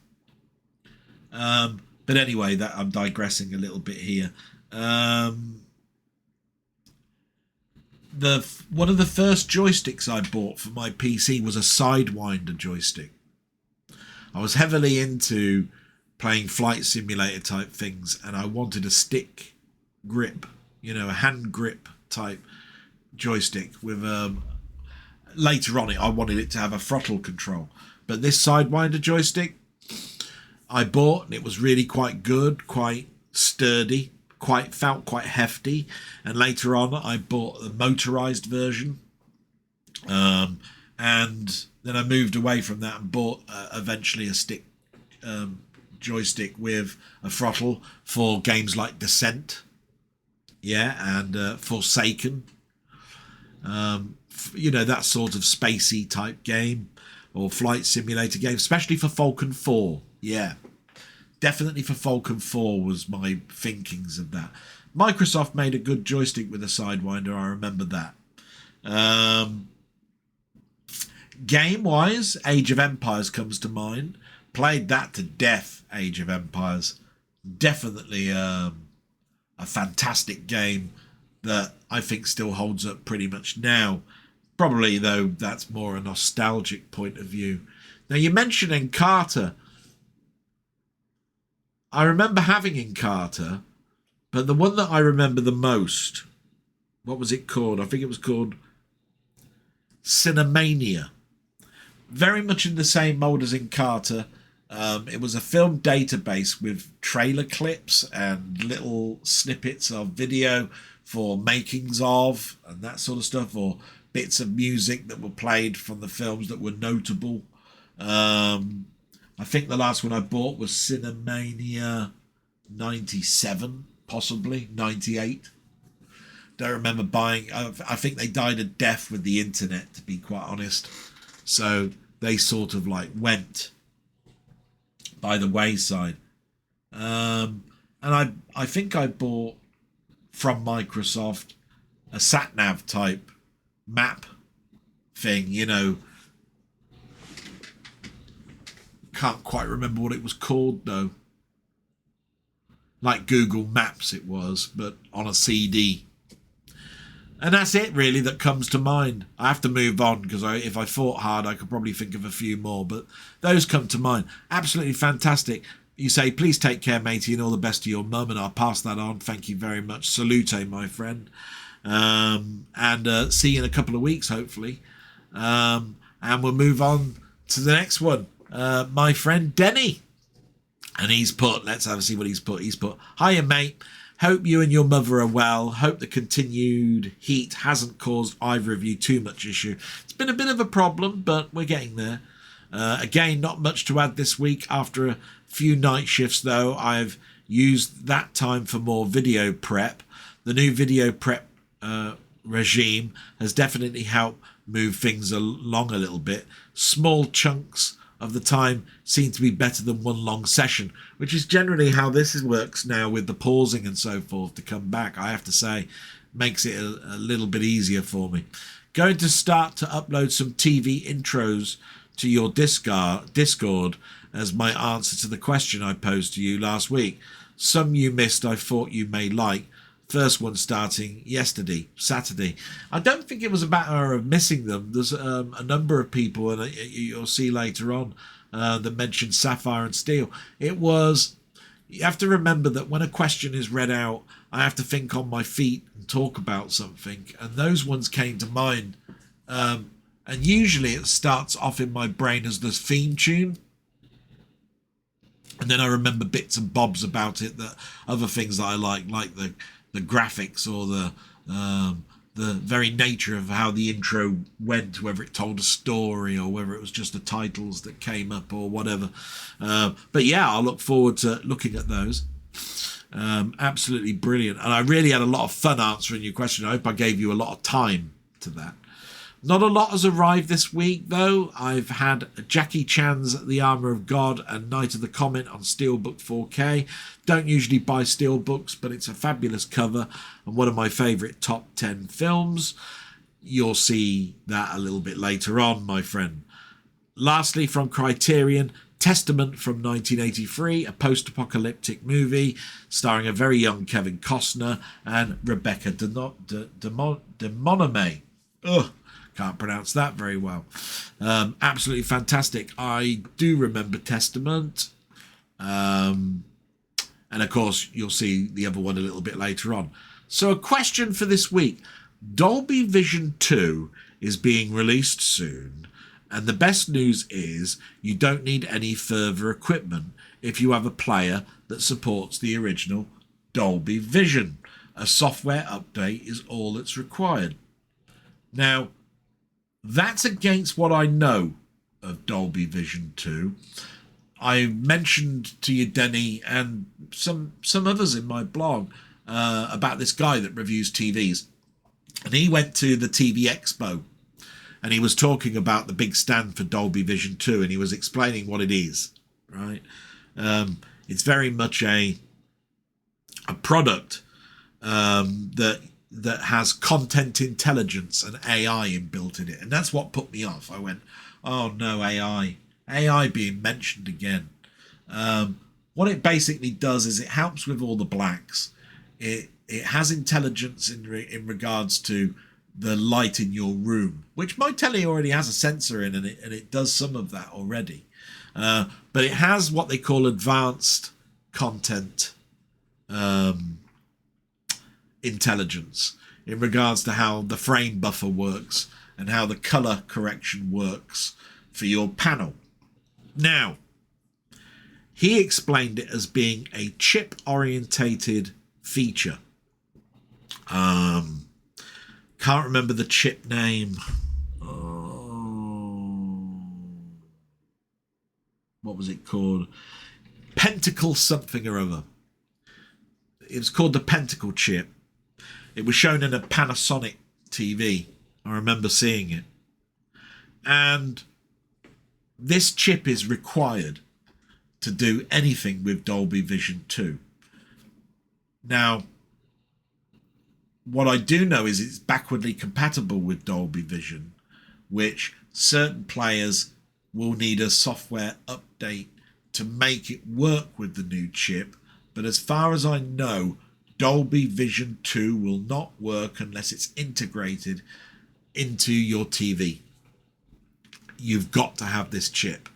But anyway, that I'm digressing a little bit here. One of the first joysticks I bought for my PC was a Sidewinder joystick. I was heavily into playing flight simulator type things, and I wanted a stick grip, a hand grip type joystick with later on I wanted it to have a throttle control. But this Sidewinder joystick I bought, and it was really quite good, quite sturdy, felt quite hefty. And later on I bought the motorized version, and then I moved away from that and bought eventually a stick joystick with a throttle for games like Descent, and Forsaken, that sort of spacey type game or flight simulator game, especially for Falcon 4. Definitely for Falcon 4 was my thinkings of that. Microsoft made a good joystick with a Sidewinder, I remember that. Game-wise, Age of Empires comes to mind. Played that to death, Age of Empires. Definitely a fantastic game that I think still holds up pretty much now. Probably, though, that's more a nostalgic point of view. Now, you mentioned Encarta. I remember having Encarta, but the one that I remember the most, what was it called? I think it was called Cinemania. Very much in the same mold as Encarta. It was a film database with trailer clips and little snippets of video for makings of and that sort of stuff, or bits of music that were played from the films that were notable. I think the last one I bought was Cinemania 97, possibly 98. Don't remember buying. I think they died a death with the internet, to be quite honest. So they sort of went by the wayside. And I think I bought from Microsoft a sat-nav type map thing, Can't quite remember what it was called, though. Like Google Maps it was, but on a CD. And that's it, really, that comes to mind. I have to move on, because if I thought hard, I could probably think of a few more. But those come to mind. Absolutely fantastic. You say, please take care, matey, and all the best to your mum, and I'll pass that on. Thank you very much. Salute, my friend. And see you in a couple of weeks, hopefully. And we'll move on to the next one. My friend Denny. And he's put, let's have a see what he's put. He's put, hiya, mate. Hope you and your mother are well. Hope the continued heat hasn't caused either of you too much issue. It's been a bit of a problem, but we're getting there. Again, not much to add this week. After a few night shifts, though, I've used that time for more video prep. The new video prep regime has definitely helped move things along a little bit. Small chunks of the time seem to be better than one long session, which is generally how this works now with the pausing and so forth to come back. I have to say, makes it a little bit easier for me. Going to start to upload some TV intros to your Discord as my answer to the question I posed to you last week. Some you missed I thought you may like. First one starting yesterday, Saturday. I don't think it was a matter of missing them. There's a number of people, and you'll see later on, that mentioned Sapphire and Steel. It was, you have to remember that when a question is read out, I have to think on my feet and talk about something. And those ones came to mind. And usually it starts off in my brain as the theme tune. And then I remember bits and bobs about it, that other things that I like the graphics or the very nature of how the intro went, whether it told a story or whether it was just the titles that came up or whatever. But yeah, I'll look forward to looking at those. Absolutely brilliant. And I really had a lot of fun answering your question. I hope I gave you a lot of time to that. Not a lot has arrived this week, though. I've had Jackie Chan's The Armour of God and Night of the Comet on Steelbook 4K. Don't usually buy Steelbooks, but it's a fabulous cover and one of my favourite top 10 films. You'll see that a little bit later on, my friend. Lastly, from Criterion, Testament from 1983, a post-apocalyptic movie starring a very young Kevin Costner and Rebecca De Monime. Ugh. Can't pronounce that very well. Absolutely fantastic. I do remember Testament. And of course, you'll see the other one a little bit later on. So a question for this week. Dolby Vision 2 is being released soon. And the best news is you don't need any further equipment if you have a player that supports the original Dolby Vision. A software update is all that's required. Now, that's against what I know of Dolby Vision 2. I mentioned to you, Denny, and some others in my blog about this guy that reviews TVs. And he went to the TV Expo and he was talking about the big stand for Dolby Vision 2 and he was explaining what it is, right? It's very much a product that has content intelligence and AI inbuilt in it. And that's what put me off. I went, oh no, AI being mentioned again. What it basically does is it helps with all the blacks. It has intelligence in regards to the light in your room, which my telly already has a sensor in, and it does some of that already. But it has what they call advanced content intelligence in regards to how the frame buffer works and how the color correction works for your panel. Now, he explained it as being a chip orientated feature. Can't remember the chip name. What was it called? Pentacle something or other. It was called the Pentacle chip. It was shown in a Panasonic TV. I remember seeing it. And this chip is required to do anything with Dolby Vision 2. Now, what I do know is it's backwardly compatible with Dolby Vision, which certain players will need a software update to make it work with the new chip. But as far as I know, Dolby Vision 2 will not work unless it's integrated into your TV. You've got to have this chip.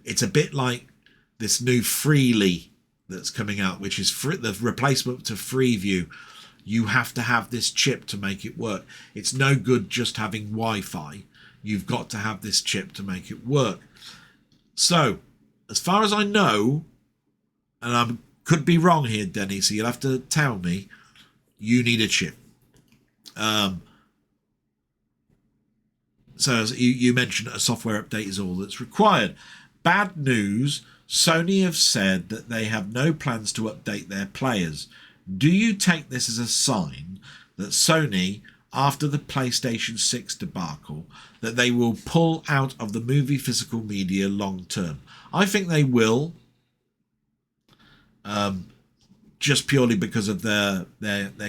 It's a bit like this new Freely that's coming out, which is the replacement to Freeview. You have to have this chip to make it work. It's no good just having Wi-Fi. You've got to have this chip to make it work. So, as far as I know, and I could be wrong here, Denny, so you'll have to tell me, you need a chip. So as you mentioned, a software update is all that's required. Bad news, Sony have said that they have no plans to update their players. Do you take this as a sign that Sony, after the PlayStation 6 debacle, that they will pull out of the movie physical media long term? I think they will, just purely because of their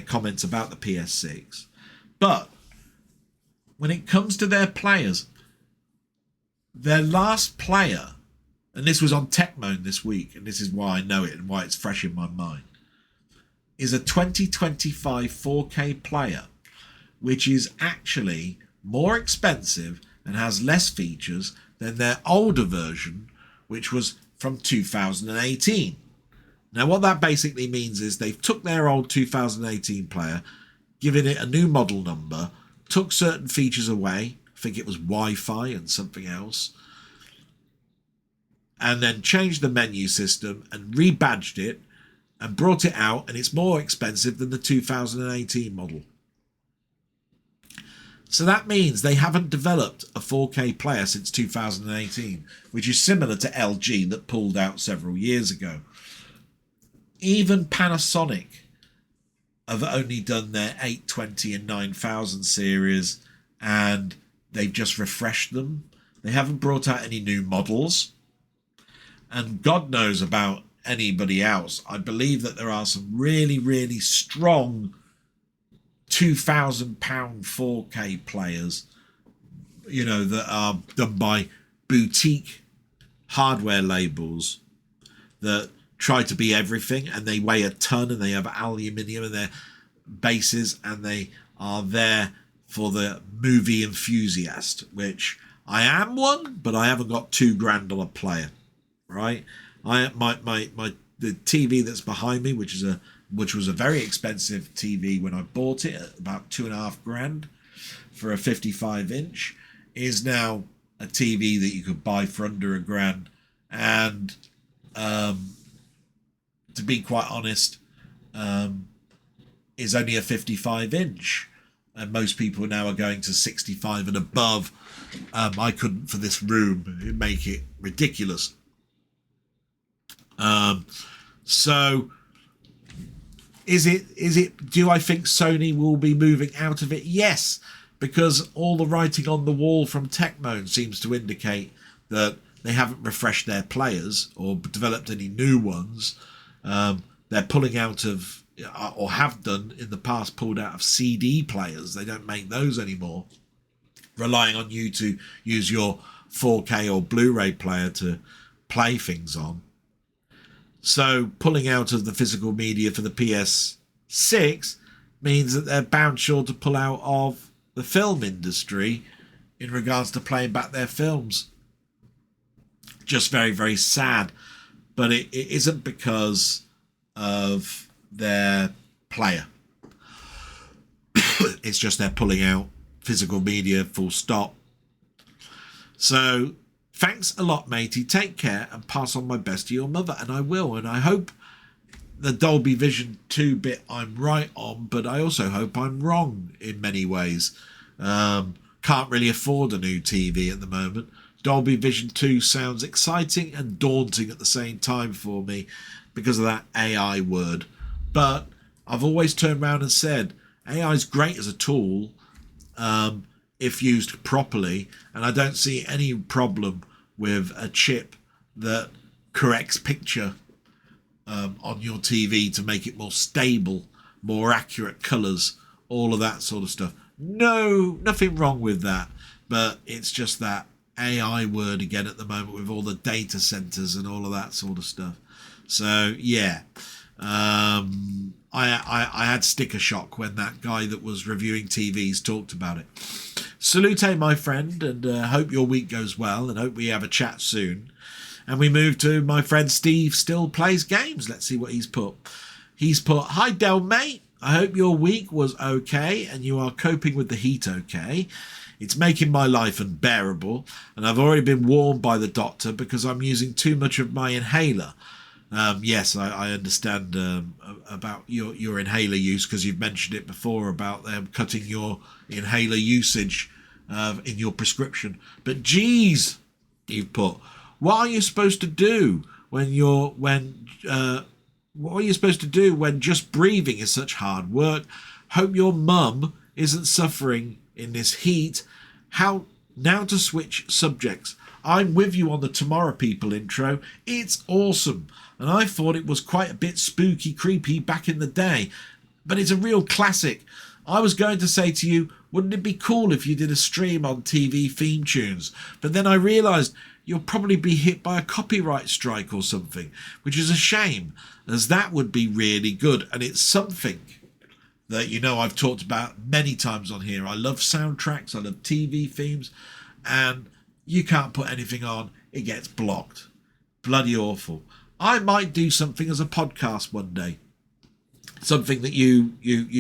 comments about the PS6. But when it comes to their players, their last player, and this was on Techmoan this week, and this is why I know it and why it's fresh in my mind, is a 2025 4K player, which is actually more expensive and has less features than their older version, which was from 2018. Now, what that basically means is they've took their old 2018 player, given it a new model number, took certain features away, I think it was Wi-Fi and something else, and then changed the menu system and rebadged it and brought it out, and it's more expensive than the 2018 model. So that means they haven't developed a 4K player since 2018, which is similar to LG that pulled out several years ago. even Panasonic have only done their 820 and 9000 series, and they've just refreshed them. They haven't brought out any new models, and God knows about anybody else. I believe that there are some really, really strong £2,000 4K players, that are done by boutique hardware labels that try to be everything, and they weigh a ton, and they have aluminium in their bases, and they are there for the movie enthusiast, which I am one, but I haven't got $2,000 on a player, right? The TV that's behind me, which was a very expensive TV when I bought it, at about $2,500 for a 55-inch, is now a TV that you could buy for under $1,000, and to be quite honest, is only a 55-inch, and most people now are going to 65 and above. I couldn't, for this room, make it ridiculous. So is it do I think Sony will be moving out of it? Yes, because all the writing on the wall from Techmoan seems to indicate that they haven't refreshed their players or developed any new ones. They're pulling out of, or have done in the past, pulled out of CD players. They don't make those anymore, relying on you to use your 4K or Blu-ray player to play things on. So pulling out of the physical media for the PS6 means that they're bound sure to pull out of the film industry in regards to playing back their films. Just very, very sad. But it isn't because of their player. It's just they're pulling out physical media, full stop. So thanks a lot, matey. Take care and pass on my best to your mother. And I will. And I hope the Dolby Vision 2 bit I'm right on, but I also hope I'm wrong in many ways. Can't really afford a new TV at the moment. Dolby Vision 2 sounds exciting and daunting at the same time for me because of that AI word. But I've always turned around and said AI is great as a tool if used properly, and I don't see any problem with a chip that corrects picture on your TV to make it more stable, more accurate colours, all of that sort of stuff. No, nothing wrong with that, but it's just that AI word again at the moment with all the data centers and all of that sort of stuff. So yeah, I had sticker shock when that guy that was reviewing TVs talked about it. Salute, my friend, and hope your week goes well, and hope we have a chat soon. And we move to my friend Steve Still Plays Games. Let's see what he's put. He's put, "Hi Del mate, I hope your week was okay and you are coping with the heat okay. It's making my life unbearable, and I've already been warned by the doctor because I'm using too much of my inhaler." Yes, I understand about your inhaler use, because you've mentioned it before about them cutting your inhaler usage in your prescription. But geez, you've put, what are you supposed to do when just breathing is such hard work? Hope your mum isn't suffering in this heat. How now to switch subjects. I'm with you on the Tomorrow People intro. It's awesome. And I thought it was quite a bit spooky, creepy back in the day. But it's a real classic. I was going to say to you, wouldn't it be cool if you did a stream on TV theme tunes? But then I realised you'll probably be hit by a copyright strike or something, which is a shame, as that would be really good. And it's something that, I've talked about many times on here. I love soundtracks, I love TV themes, and you can't put anything on, it gets blocked. Bloody awful. I might do something as a podcast one day. Something that you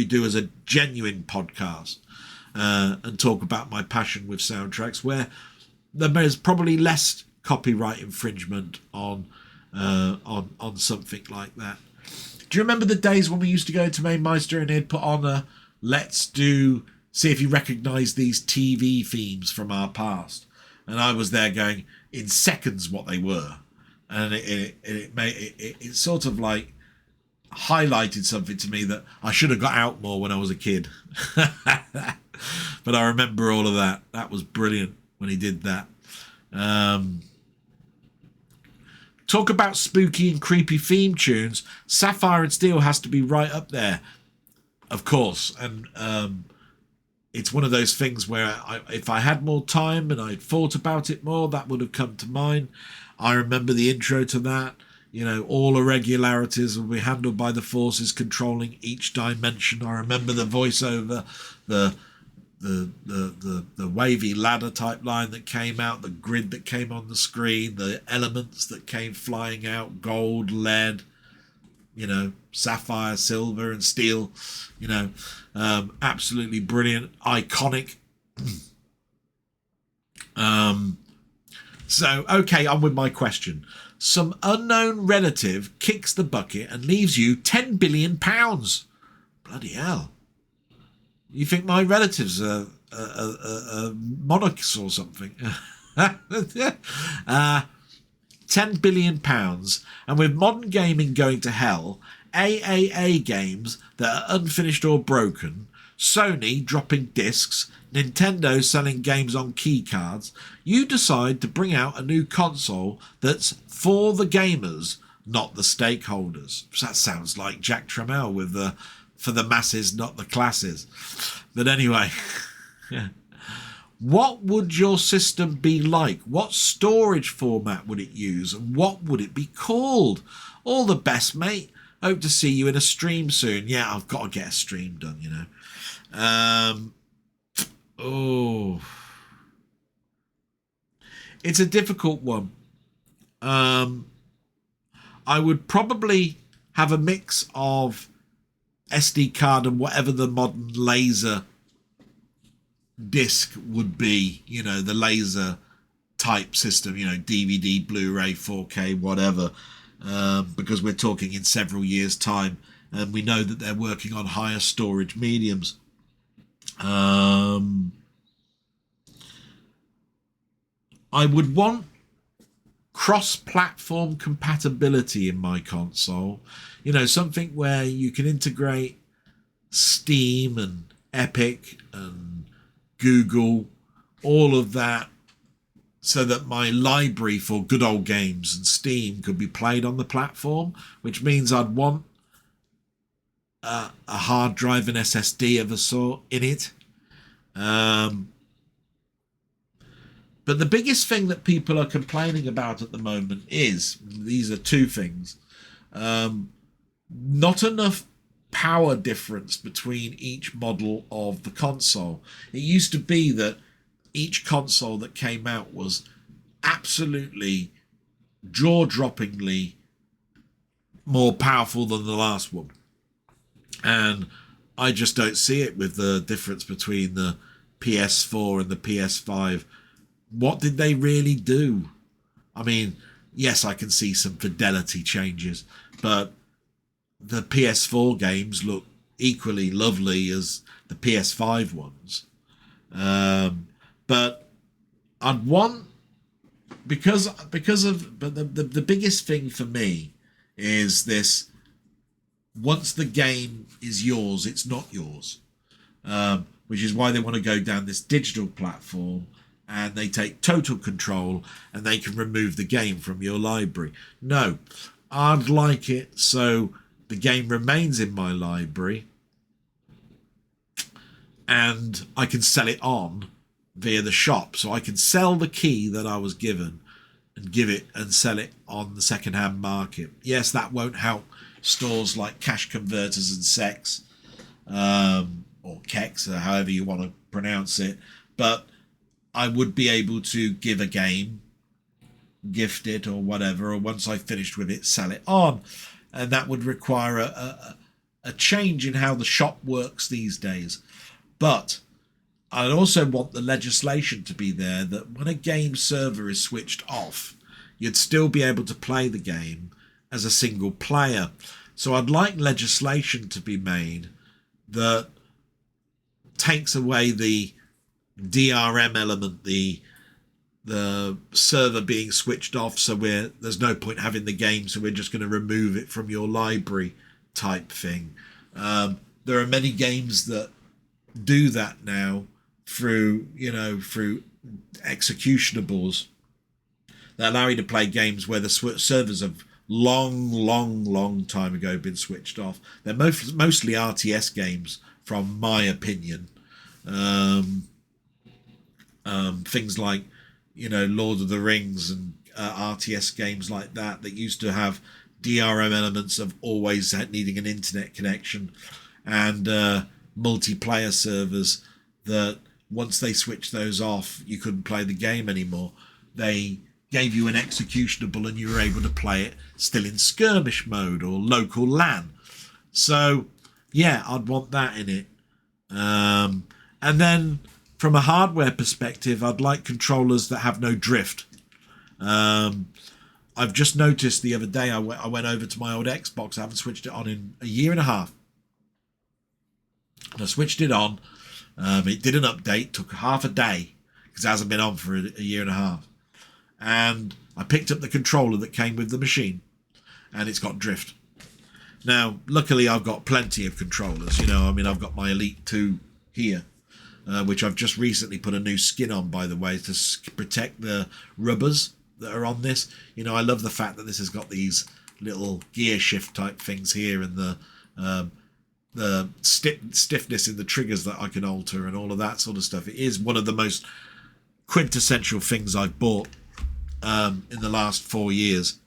do as a genuine podcast, and talk about my passion with soundtracks, where there's probably less copyright infringement on something like that. Do you remember the days when we used to go to Mainmeister and he'd put on a see if you recognise these TV themes from our past? And I was there going in seconds what they were. And it sort of like highlighted something to me that I should have got out more when I was a kid. But I remember all of that. That was brilliant when he did that. Talk about spooky and creepy theme tunes. Sapphire and Steel has to be right up there, of course. And it's one of those things where if I had more time and I'd thought about it more, that would have come to mind. I remember the intro to that. You know, all irregularities will be handled by the forces controlling each dimension. I remember the voiceover, the wavy ladder type line that came out, the grid that came on the screen, the elements that came flying out, gold, lead, you know, sapphire, silver and steel, you know, absolutely brilliant, iconic. So, okay, on with my question. Some unknown relative kicks the bucket and leaves you £10 billion. Bloody hell. You think my relatives are monarchs or something? £10 billion. And with modern gaming going to hell, AAA games that are unfinished or broken, Sony dropping discs, Nintendo selling games on key cards, you decide to bring out a new console that's for the gamers, not the stakeholders. That sounds like Jack Tramiel with the for the masses, not the classes. But anyway, what would your system be like? What storage format would it use? And what would it be called? All the best, mate. Hope to see you in a stream soon. Yeah, I've got to get a stream done, you know. It's a difficult one. I would probably have a mix of SD card and whatever the modern laser disc would be, you know, the laser type system, you know, DVD, Blu-ray, 4K, whatever, because we're talking in several years' time, and we know that they're working on higher storage mediums. I would want cross-platform compatibility in my console. You know, something where you can integrate Steam and Epic and Google, all of that, so that my library for good old games and Steam could be played on the platform, which means I'd want a hard drive and SSD of a sort in it. But the biggest thing that people are complaining about at the moment is, these are two things, not enough power difference between each model of the console. It used to be that each console that came out was absolutely jaw-droppingly more powerful than the last one. And I just don't see it with the difference between the PS4 and the PS5. What did they really do? I mean, yes, I can see some fidelity changes, but the PS4 games look equally lovely as the PS5 ones. But I'd want, because of, but the biggest thing for me is this: once the game is yours, it's not yours, which is why they want to go down this digital platform, and they take total control and they can remove the game from your library. No, I'd like it so the game remains in my library and I can sell it on via the shop. So I can sell the key that I was given and give it and sell it on the second-hand market. Yes, that won't help stores like Cash Converters and Sex, or Kex, or however you want to pronounce it, but I would be able to give a game, gift it or whatever, or once I've finished with it, sell it on. And that would require a change in how the shop works these days. But I also want the legislation to be there that when a game server is switched off, you'd still be able to play the game as a single player. So I'd like legislation to be made that takes away the DRM element, the server being switched off, so there's no point having the game, so we're just going to remove it from your library type thing. There are many games that do that now through executables that allow you to play games where the servers have long time ago been switched off. They're mostly RTS games, from my opinion. Things like, Lord of the Rings and RTS games like that used to have DRM elements of always needing an internet connection, and multiplayer servers that once they switched those off, you couldn't play the game anymore. They gave you an executable and you were able to play it still in skirmish mode or local LAN. So yeah, I'd want that in it. And then from a hardware perspective, I'd like controllers that have no drift. I've just noticed the other day, I went over to my old Xbox. I haven't switched it on in a year and a half. And I switched it on. It did an update, took half a day because it hasn't been on for a year and a half. And I picked up the controller that came with the machine, and it's got drift. Now, luckily, I've got plenty of controllers. I've got my Elite 2 here, which I've just recently put a new skin on, by the way, to protect the rubbers that are on this. I love the fact that this has got these little gear shift type things here, and the stiffness in the triggers that I can alter and all of that sort of stuff. It is one of the most quintessential things I've bought in the last 4 years.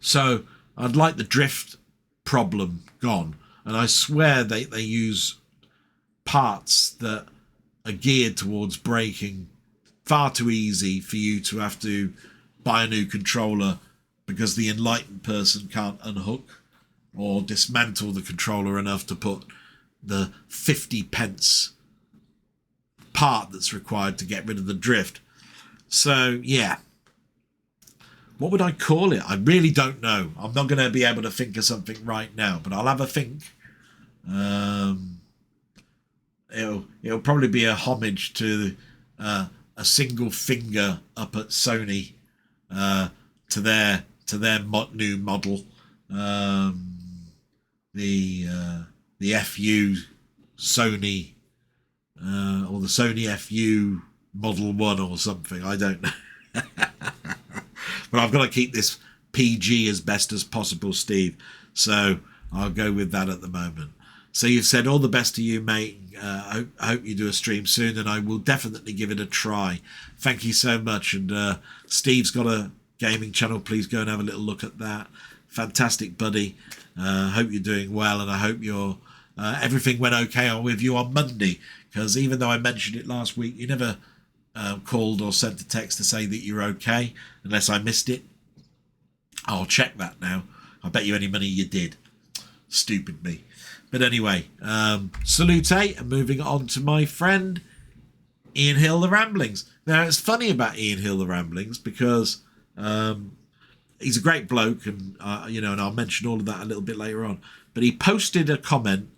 So I'd like the drift problem gone, and I swear they use parts that are geared towards braking far too easy for you to have to buy a new controller because the enlightened person can't unhook or dismantle the controller enough to put the 50p part that's required to get rid of the drift. So yeah, what would I call it? I really don't know. I'm not going to be able to think of something right now, but I'll have a think. It'll probably be a homage to a single finger up at Sony, to their new model, the FU Sony, or the Sony FU Model 1 or something. I don't know. But I've got to keep this PG as best as possible, Steve. So I'll go with that at the moment. So you've said all the best to you, mate. I hope you do a stream soon, and I will definitely give it a try. Thank you so much. And Steve's got a gaming channel. Please go and have a little look at that. Fantastic, buddy. Hope you're doing well, and I hope everything went okay with you on Monday, because even though I mentioned it last week, you never called or sent a text to say that you're okay, unless I missed it. I'll check that now. I bet you any money you did. Stupid me. But anyway, salute, and moving on to my friend Ian Hill, the Ramblings. Now, it's funny about Ian Hill, the Ramblings, because he's a great bloke, and and I'll mention all of that a little bit later on. But he posted a comment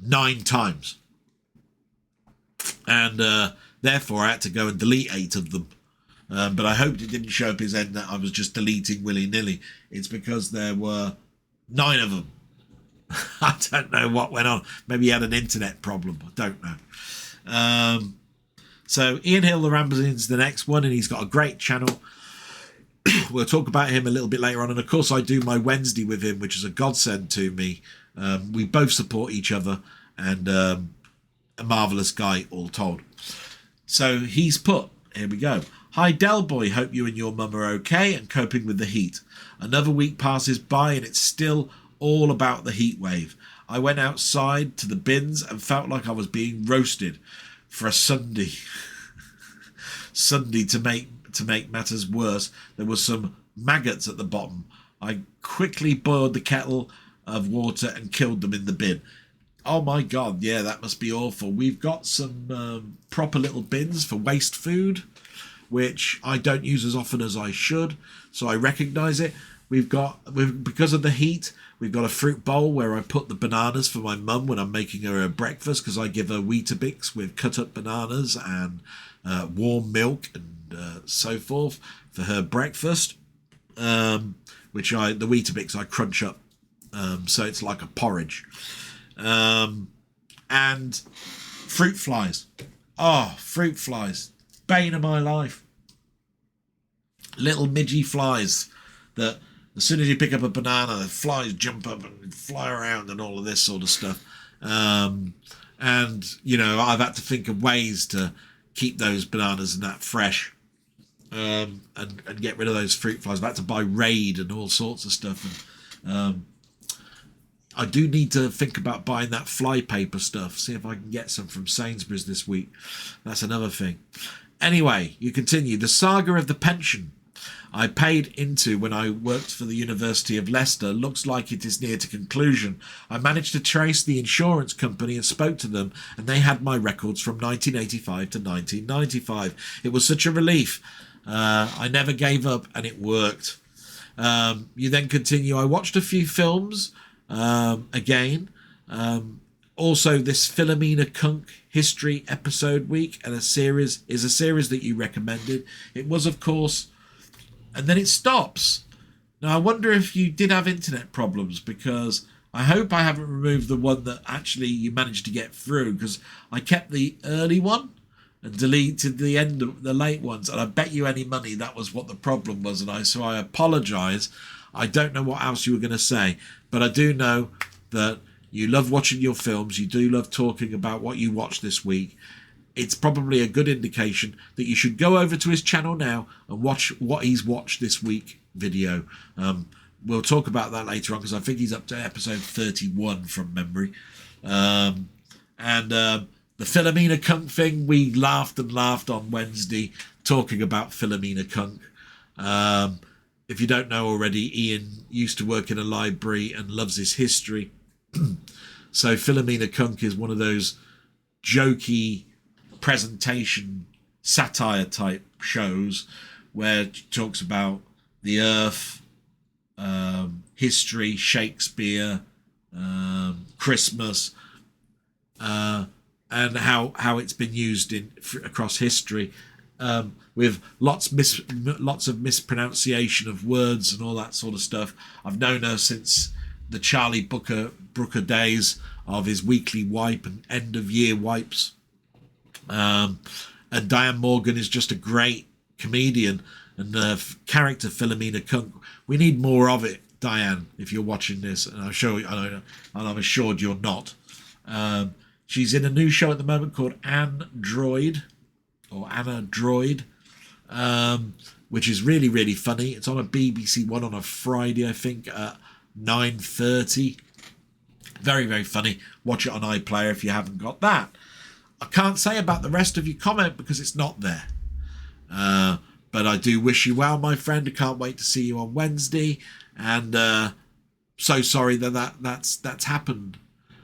9 times, and therefore I had to go and delete 8 of them. But I hoped it didn't show up his end that I was just deleting willy-nilly. It's because there were 9 of them. I don't know what went on. Maybe he had an internet problem. I don't know. So Ian Hill, the Ramblings, is the next one, and he's got a great channel. We'll talk about him a little bit later on. And of course, I do my Wednesday with him, which is a godsend to me. We both support each other, and a marvellous guy, all told. So he's put, here we go. Hi, Del Boy. Hope you and your mum are okay and coping with the heat. Another week passes by, and it's still all about the heat wave. I went outside to the bins and felt like I was being roasted for a Sunday. Sunday, to make matters worse, there was some maggots at the bottom. I quickly boiled the kettle of water and killed them in the bin. Oh my God, yeah, that must be awful. We've got some proper little bins for waste food, which I don't use as often as I should, so I recognise it. Because of the heat, we've got a fruit bowl where I put the bananas for my mum when I'm making her a breakfast, because I give her Weetabix with cut up bananas and warm milk and so forth for her breakfast, which the Weetabix I crunch up So it's like a porridge. And fruit flies. Oh, fruit flies. Bane of my life. Little midgy flies that as soon as you pick up a banana, the flies jump up and fly around and all of this sort of stuff. And, I've had to think of ways to keep those bananas and that fresh. And get rid of those fruit flies. I've had to buy Raid and all sorts of stuff. And I do need to think about buying that fly paper stuff. See if I can get some from Sainsbury's this week. That's another thing. Anyway, you continue. The saga of the pension I paid into when I worked for the University of Leicester looks like it is near to conclusion. I managed to trace the insurance company and spoke to them, and they had my records from 1985 to 1995. It was such a relief. I never gave up, and it worked. You then continue. I watched a few films again. Also, this Philomena Kunk history episode week and a series that you recommended. It was, of course, and then it stops. Now, I wonder if you did have internet problems, because I hope I haven't removed the one that actually you managed to get through, because I kept the early one and deleted the end of the late ones, and I bet you any money that was what the problem was. So I apologise. I don't know what else you were going to say, but I do know that you love watching your films. You do love talking about what you watched this week. It's probably a good indication that you should go over to his channel now and watch what he's watched this week video. We'll talk about that later on, because I think he's up to episode 31 from memory. The Philomena Kunk thing, we laughed and laughed on Wednesday talking about Philomena Kunk. If you don't know already, Ian used to work in a library and loves his history. So Philomena Kunk is one of those jokey presentation satire type shows where it talks about the earth, history, Shakespeare, Christmas, and how it's been used across history, with lots of mispronunciation of words and all that sort of stuff. I've known her since the Charlie Brooker days of his weekly wipe and end of year wipes. And Diane Morgan is just a great comedian, and the character Philomena Kunk, we need more of it, Diane, if you're watching this, and I'm assured you're not. She's in a new show at the moment called Anna Droid, which is really, really funny. It's on a BBC One on a Friday, I think, at 9:30. Very, very funny. Watch it on iPlayer if you haven't got that. I can't say about the rest of your comment because it's not there. But I do wish you well, my friend. I can't wait to see you on Wednesday. And so sorry that's happened.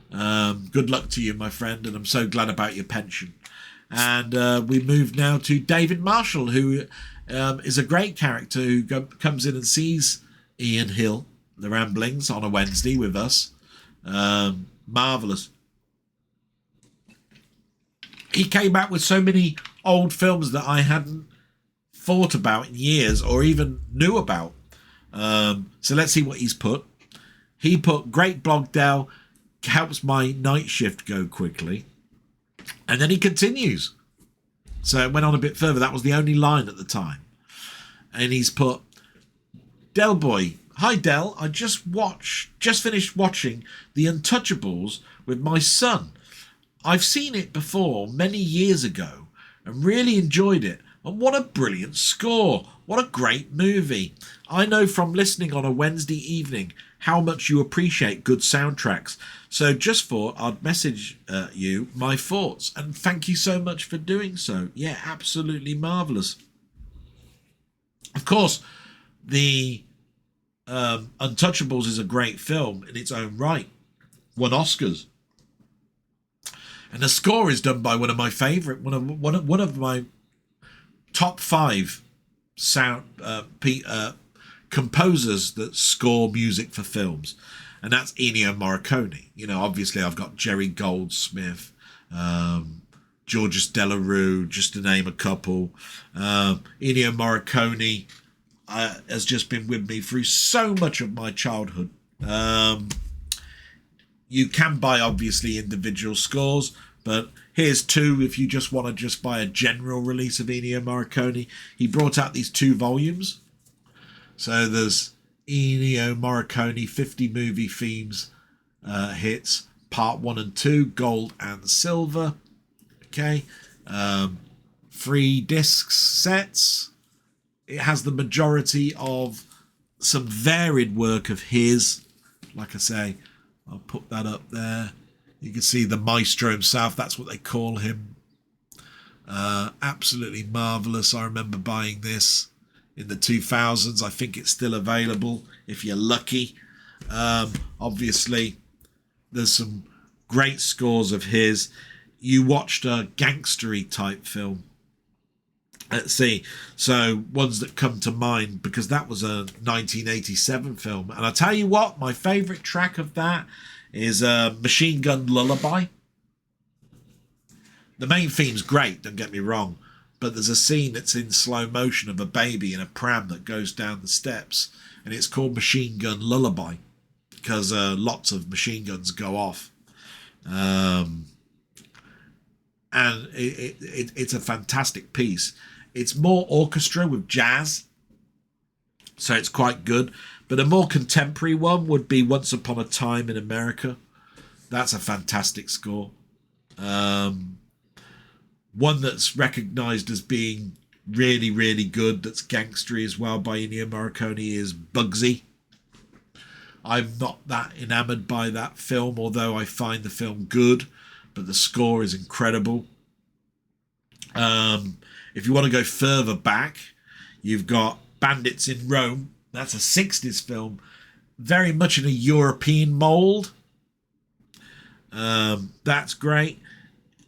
Good luck to you, my friend. And I'm so glad about your pension. And we move now to David Marshall, who is a great character who comes in and sees Ian Hill, the Ramblings, on a Wednesday with us. Marvellous. He came out with so many old films that I hadn't thought about in years or even knew about. So let's see what he's put. He put, great blog, Dell, helps my night shift go quickly. And then he continues. So it went on a bit further. That was the only line at the time. And he's put, Del Boy, hi Del, I just finished watching The Untouchables with my son. I've seen it before many years ago and really enjoyed it. And what a brilliant score. What a great movie. I know from listening on a Wednesday evening how much you appreciate good soundtracks. So just thought I'd message you my thoughts. And thank you so much for doing so. Yeah, absolutely marvellous. Of course, The Untouchables is a great film in its own right. Won Oscars. And the score is done by one of my favourite, one of my top 5 sound composers that score music for films, and that's Ennio Morricone. You know, obviously I've got Jerry Goldsmith, Georges Delarue, just to name a couple. Ennio Morricone has just been with me through so much of my childhood, You can buy, obviously, individual scores, but here's two if you just want to just buy a general release of Ennio Morricone. He brought out these 2 volumes. So there's Ennio Morricone 50 movie themes hits, part 1 and 2, gold and silver. Okay. 3 discs sets. It has the majority of some varied work of his. Like I say, I'll put that up there. You can see the maestro himself. That's what they call him. Absolutely marvellous. I remember buying this in the 2000s. I think it's still available if you're lucky. Obviously, there's some great scores of his. You watched a gangstery type film. Let's see. So ones that come to mind, because that was a 1987 film. And I tell you what, my favourite track of that is Machine Gun Lullaby. The main theme's great, don't get me wrong. But there's a scene that's in slow motion of a baby in a pram that goes down the steps. And it's called Machine Gun Lullaby, because lots of machine guns go off. And it's a fantastic piece. It's more orchestra with jazz, so it's quite good. But a more contemporary one would be Once Upon a Time in America. That's a fantastic score. One that's recognised as being really, really good, that's gangstery as well, by Ennio Morricone, is Bugsy. I'm not that enamoured by that film, although I find the film good, but the score is incredible. If you want to go further back, you've got Bandits in Rome. That's a 60s film, very much in a European mould. That's great.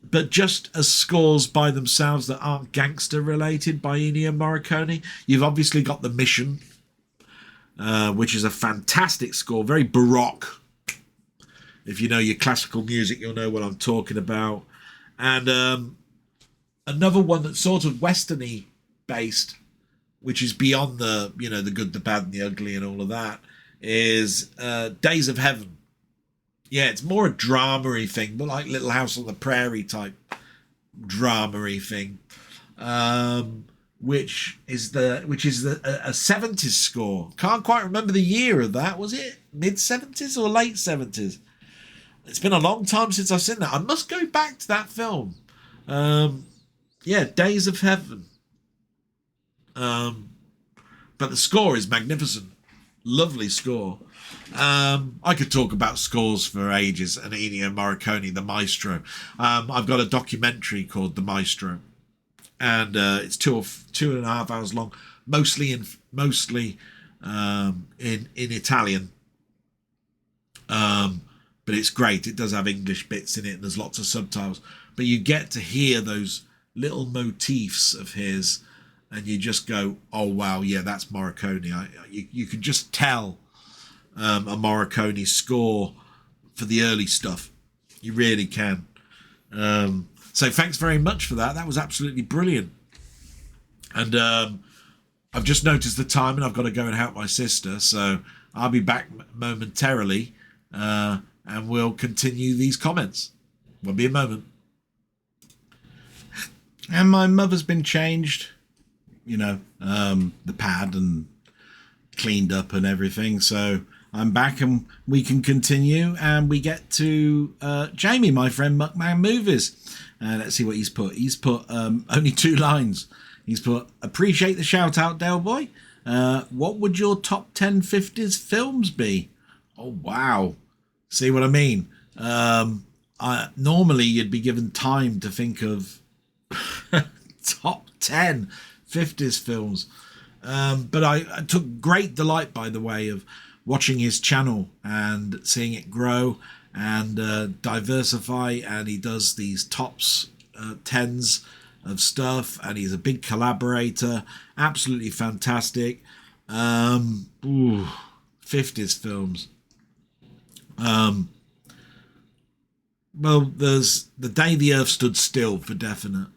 But just as scores by themselves that aren't gangster related by Ennio Morricone, you've obviously got The Mission, which is a fantastic score, very baroque. If you know your classical music, you'll know what I'm talking about. And another one that's sort of westerny based, which is beyond the, you know, the good, the bad, and the ugly, and all of that, is Days of Heaven. Yeah, it's more a drama-y thing, but like Little House on the Prairie type drama-y thing, which is a 70s score. Can't quite remember the year of that. Was it mid-70s or late 70s? It's been a long time since I've seen that. I must go back to that film. Yeah, Days of Heaven. But the score is magnificent. Lovely score. I could talk about scores for ages, and Ennio Morricone, the maestro. I've got a documentary called The Maestro, and it's 2.5 hours long, mostly in Italian. But it's great. It does have English bits in it, and there's lots of subtitles. But you get to hear those little motifs of his, and you just go, "Oh wow, yeah, that's Morricone." You can just tell a Morricone score for the early stuff. You really can. So thanks very much for that. That was absolutely brilliant. And I've just noticed the time, and I've got to go and help my sister. So I'll be back momentarily, and we'll continue these comments. Won't be a moment. And my mother's been changed, you know, the pad and cleaned up and everything. So I'm back and we can continue, and we get to Jamie, my friend Muckman Movies. Let's see what he's put. He's put only 2 lines. He's put, appreciate the shout out, Del Boy. What would your top 10 50s films be? Oh, wow. See what I mean? Normally you'd be given time to think of top 10 50s films. But I took great delight, by the way, of watching his channel and seeing it grow and diversify. And he does these tops 10s of stuff, and he's a big collaborator. Absolutely fantastic. 50s films. Well, there's The Day the Earth Stood Still, for definite.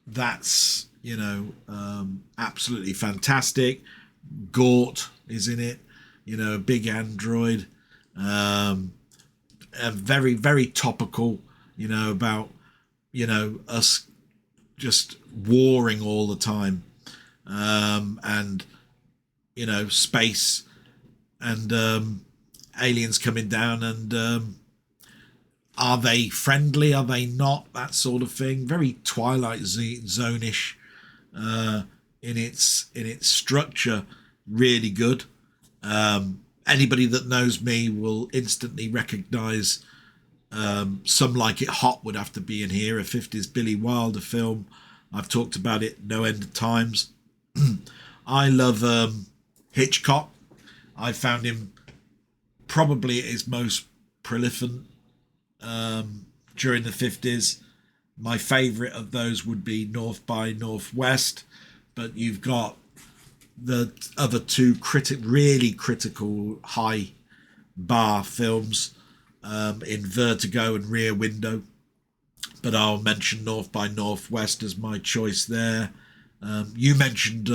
That's, you know, absolutely fantastic. Gort is in it. a big android, very, very topical, about, us just warring all the time, and, space and aliens coming down, and are they friendly? Are they not? That sort of thing. Very Twilight Zone-ish in its structure. Really good. Anybody that knows me will instantly recognise Some Like It Hot would have to be in here, a 50s Billy Wilder film. I've talked about it no end of times. I love Hitchcock. I found him probably at his most prolific during the 50s. My favourite of those would be North by Northwest, but you've got the other two really critical high bar films in Vertigo and Rear Window, but I'll mention North by Northwest as my choice there. You mentioned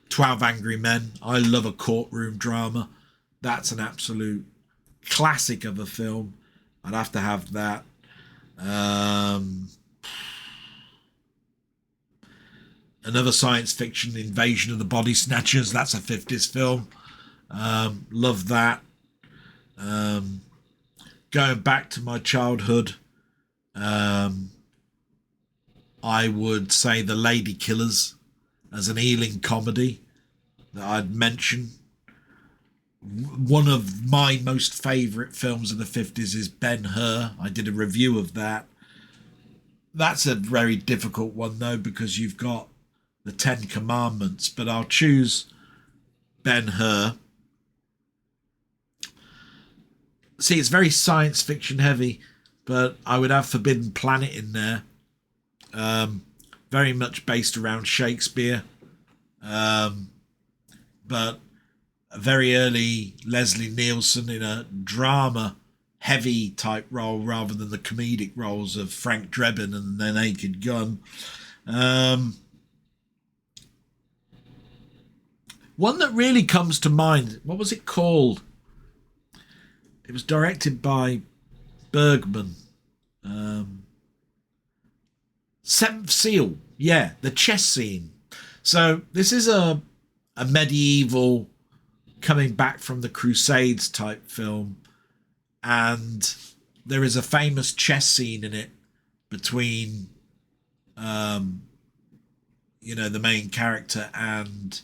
12 Angry Men. I love a courtroom drama. That's an absolute classic of a film. I'd have to have that. Another science fiction, Invasion of the Body Snatchers. That's a 50s film. Love that. Going back to my childhood, I would say The Lady Killers as an Ealing comedy that I'd mention. One of my most favourite films of the 50s is Ben-Hur. I did a review of that. That's a very difficult one, though, because you've got the Ten Commandments, but I'll choose Ben-Hur. See, it's very science fiction heavy, but I would have Forbidden Planet in there. Very much based around Shakespeare, but a very early Leslie Nielsen in a drama heavy type role rather than the comedic roles of Frank Drebin and The Naked Gun. One that really comes to mind, what was it called? It was directed by Bergman. Seventh Seal. Yeah, the chess scene. So this is a medieval coming back from the Crusades type film. And there is a famous chess scene in it between, the main character and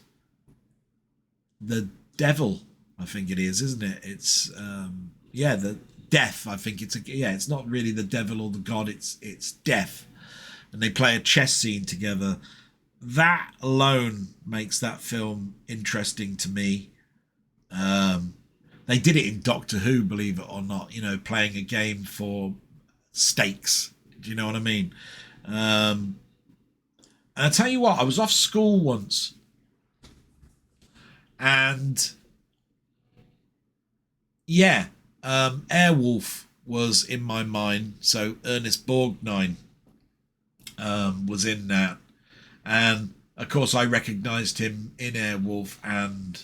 the devil, I think it is, isn't it? It's the death. I think it's not really the devil or the god. It's death, and they play a chess scene together. That alone makes that film interesting to me. They did it in Doctor Who, believe it or not. Playing a game for stakes. Do you know what I mean? And I tell you what, I was off school once, and Airwolf was in my mind. So Ernest Borgnine was in that, and of course I recognised him in Airwolf and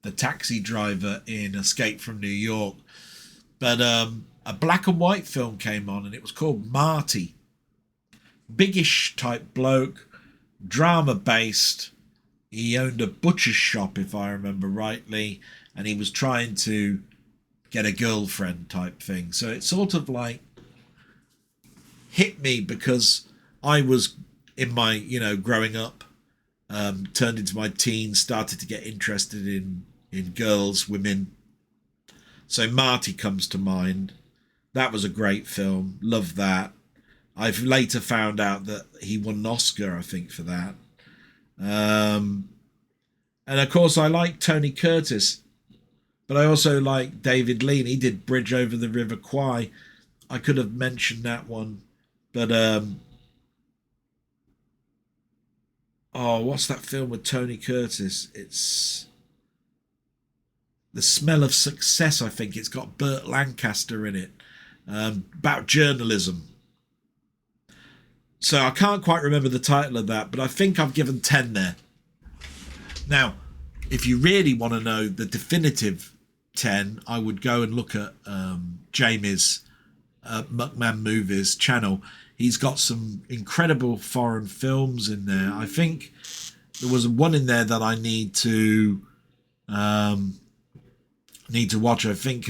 the taxi driver in Escape from New York. But a black and white film came on, and it was called Marty. Biggish type bloke, drama based. He owned a butcher's shop, if I remember rightly, and he was trying to get a girlfriend type thing. So it sort of like hit me because I was in my, growing up, turned into my teens, started to get interested in girls, women. So Marty comes to mind. That was a great film. Love that. I've later found out that he won an Oscar, I think, for that. And of course, I like Tony Curtis, but I also like David Lean. He did Bridge Over the River Kwai. I could have mentioned that one, but what's that film with Tony Curtis? It's The Smell of Success, I think. It's got Burt Lancaster in it, about journalism. So I can't quite remember the title of that, but I think I've given 10 there. Now, if you really want to know the definitive 10, I would go and look at Jamie's Muckman Movies channel. He's got some incredible foreign films in there. I think there was one in there that I need to watch. I think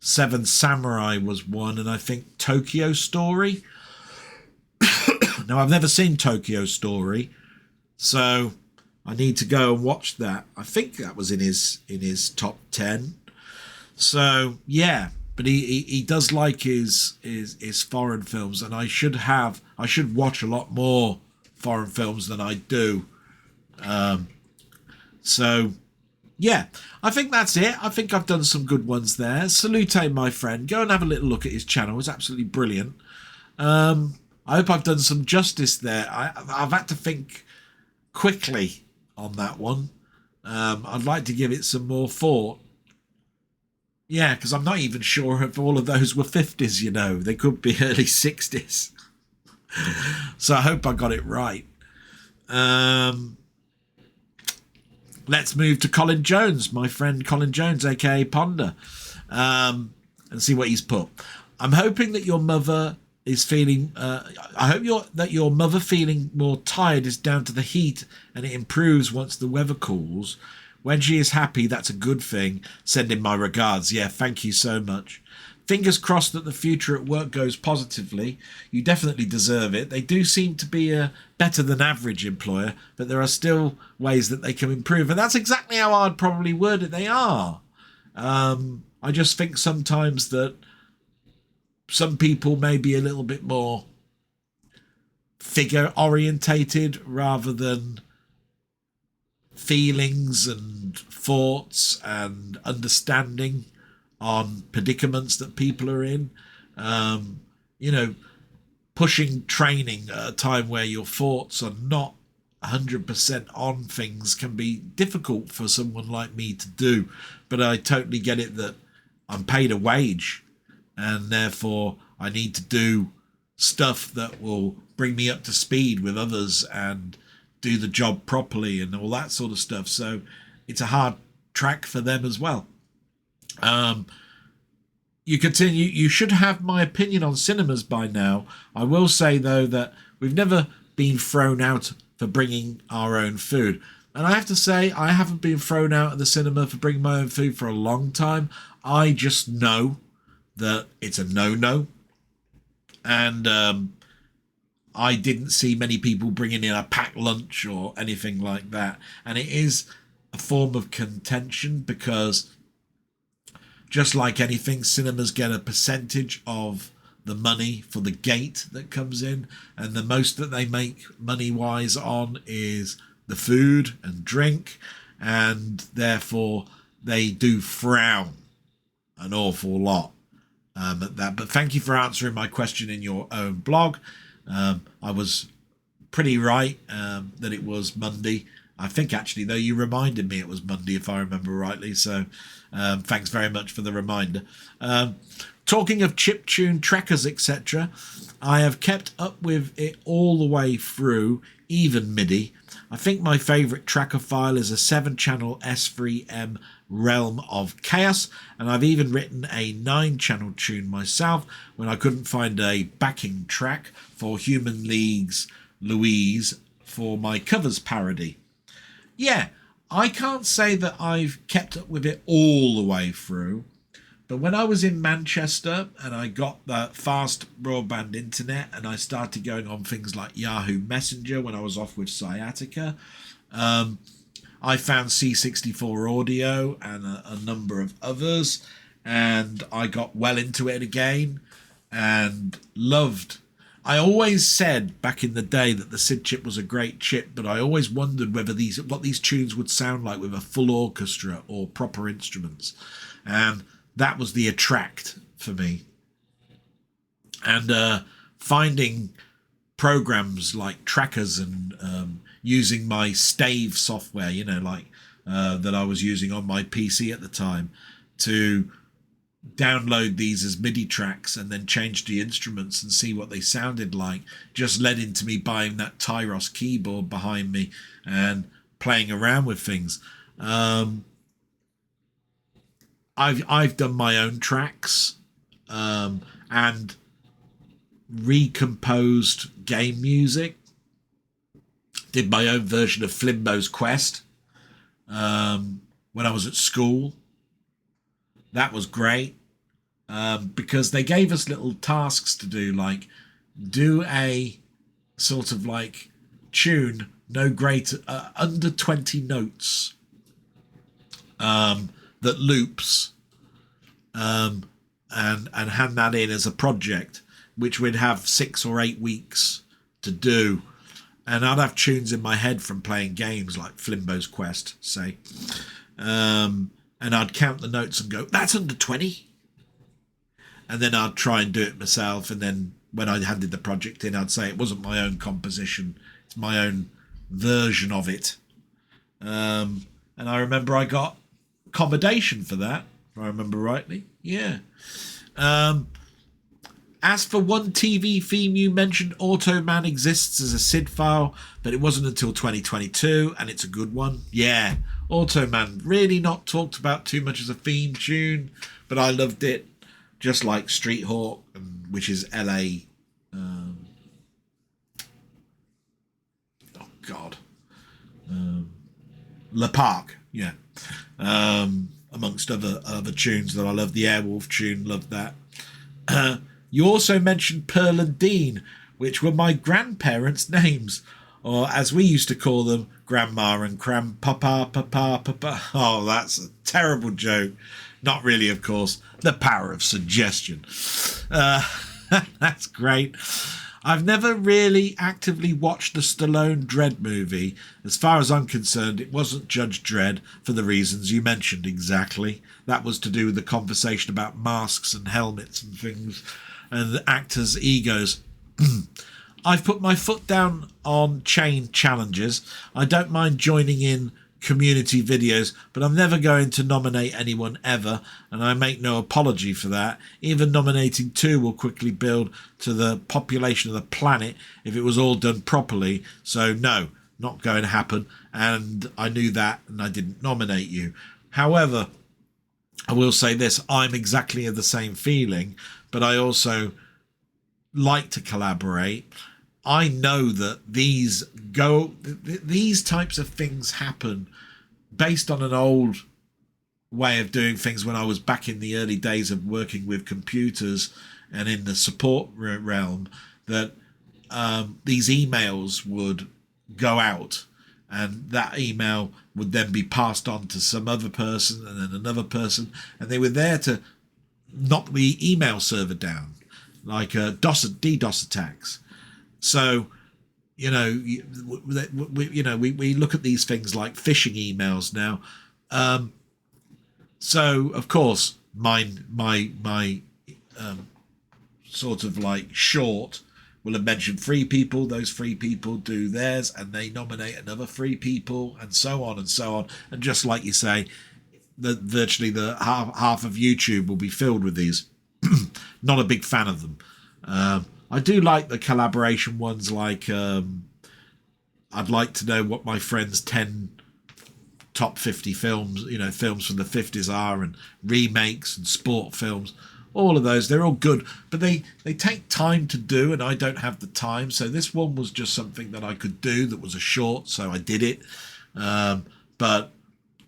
Seven Samurai was one, and I think Tokyo Story. Now, I've never seen Tokyo Story, so I need to go and watch that. I think that was in his top 10. So yeah, but he does like his foreign films, and I should watch a lot more foreign films than I do. So yeah, I think that's it. I think I've done some good ones there. Salute, my friend. Go and have a little look at his channel. It's absolutely brilliant. I hope I've done some justice there. I've had to think quickly on that one. I'd like to give it some more thought. Yeah, because I'm not even sure if all of those were 50s, you know. They could be early 60s. So I hope I got it right. Let's move to Colin Jones, my friend Colin Jones, aka Ponder, and see what he's put. I'm hoping that your mother is feeling. I hope that your mother feeling more tired is down to the heat, and it improves once the weather cools. When she is happy, that's a good thing. Send in my regards. Yeah, thank you so much. Fingers crossed that the future at work goes positively. You definitely deserve it. They do seem to be a better than average employer, but there are still ways that they can improve. And that's exactly how I'd probably word it. They are. I just think sometimes that some people may be a little bit more figure orientated rather than feelings and thoughts and understanding on predicaments that people are in. You know, pushing training at a time where your thoughts are not 100% on things can be difficult for someone like me to do. But I totally get it that I'm paid a wage, and therefore I need to do stuff that will bring me up to speed with others and do the job properly and all that sort of stuff. So it's a hard track for them as well. You continue. You should have my opinion on cinemas by now. I will say, though, that we've never been thrown out for bringing our own food. And I have to say, I haven't been thrown out of the cinema for bringing my own food for a long time. I just know that it's a no-no. And I didn't see many people bringing in a packed lunch or anything like that. And it is a form of contention because just like anything, cinemas get a percentage of the money for the gate that comes in, and the most that they make money-wise on is the food and drink, and therefore they do frown an awful lot at that. But thank you for answering my question in your own blog. I was pretty right that it was Monday. I think actually, though, you reminded me it was Monday, if I remember rightly. So thanks very much for the reminder. Talking of chiptune trackers, etc., I have kept up with it all the way through, even MIDI. I think my favourite tracker file is a 7-channel S3M Realm of Chaos, and I've even written a 9-channel tune myself when I couldn't find a backing track for Human League's Louise for my covers parody. Yeah, I can't say that I've kept up with it all the way through, but when I was in Manchester and I got the fast broadband internet and I started going on things like Yahoo Messenger when I was off with sciatica, I found C64 Audio and a number of others, and I got well into it again and loved. I always said back in the day that the SID chip was a great chip, but I always wondered whether what these tunes would sound like with a full orchestra or proper instruments, and that was the attract for me. And finding programs like trackers and using my Stave software, you know, like that I was using on my PC at the time, to download these as MIDI tracks and then change the instruments and see what they sounded like, just led into me buying that Tyros keyboard behind me and playing around with things. Um, I've done my own tracks and recomposed game music. Did my own version of Flimbo's Quest when I was at school. That was great because they gave us little tasks to do, like do a sort of like tune no greater under 20 notes that loops, and hand that in as a project, which we'd have 6 or 8 weeks to do. And I'd have tunes in my head from playing games like Flimbo's Quest, say. And I'd count the notes and go, that's under 20. And then I'd try and do it myself. And then when I handed the project in, I'd say it wasn't my own composition. It's my own version of it. And I remember I got accommodation for that, if I remember rightly. Yeah. As for one TV theme you mentioned, Automan exists as a SID file, but it wasn't until 2022, and it's a good one. Yeah, Automan, really not talked about too much as a theme tune, but I loved it, just like Street Hawk, which is LA. Le Parc, yeah. Amongst other tunes that I love. The Airwolf tune, loved that. You also mentioned Pearl and Dean, which were my grandparents' names, or as we used to call them, Grandma and Papa. Oh, that's a terrible joke. Not really, of course. The power of suggestion. That's great. I've never really actively watched the Stallone Dredd movie. As far as I'm concerned, it wasn't Judge Dredd for the reasons you mentioned exactly. That was to do with the conversation about masks and helmets and things, and the actors' egos. I've put my foot down on chain challenges. I don't mind joining in community videos, but I'm never going to nominate anyone ever, and I make no apology for that. Even nominating 2 will quickly build to the population of the planet if it was all done properly. So no, not going to happen, and I knew that, and I didn't nominate you. However, I will say this, I'm exactly of the same feeling, but I also like to collaborate. I know that these types of things happen based on an old way of doing things when I was back in the early days of working with computers and in the support realm, that these emails would go out, and that email would then be passed on to some other person and then another person, and they were there to knock the email server down, like DDoS attacks. So, we look at these things like phishing emails now. So of course, my sort of like short will have mentioned 3 people. Those 3 people do theirs, and they nominate another 3 people, and so on and so on. And just like you say, virtually the half of YouTube will be filled with these. Not a big fan of them. I do like the collaboration ones, like I'd like to know what my friend's 10 top 50 films, films from the 50s are, and remakes and sport films. All of those, they're all good, but they take time to do, and I don't have the time. So this one was just something that I could do that was a short, so I did it. But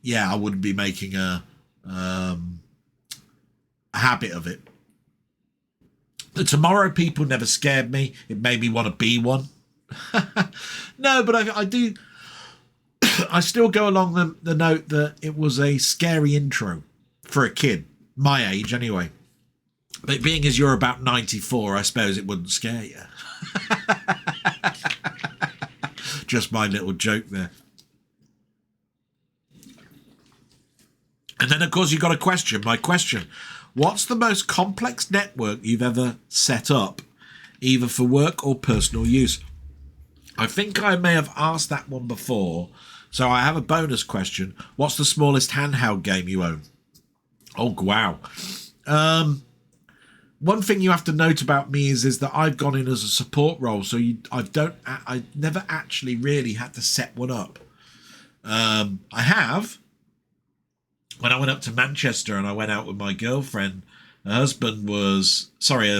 yeah, I wouldn't be making a habit of it. The Tomorrow People never scared me. It made me want to be one. No, but I do. I still go along the note that it was a scary intro for a kid, my age anyway. But being as you're about 94, I suppose it wouldn't scare you. Just my little joke there. And then, of course, you got a question. My question. What's the most complex network you've ever set up, either for work or personal use? I think I may have asked that one before, so I have a bonus question. What's the smallest handheld game you own? Oh, wow. One thing you have to note about me is that I've gone in as a support role, so I never actually really had to set one up. I have, when I went up to Manchester and I went out with my girlfriend, her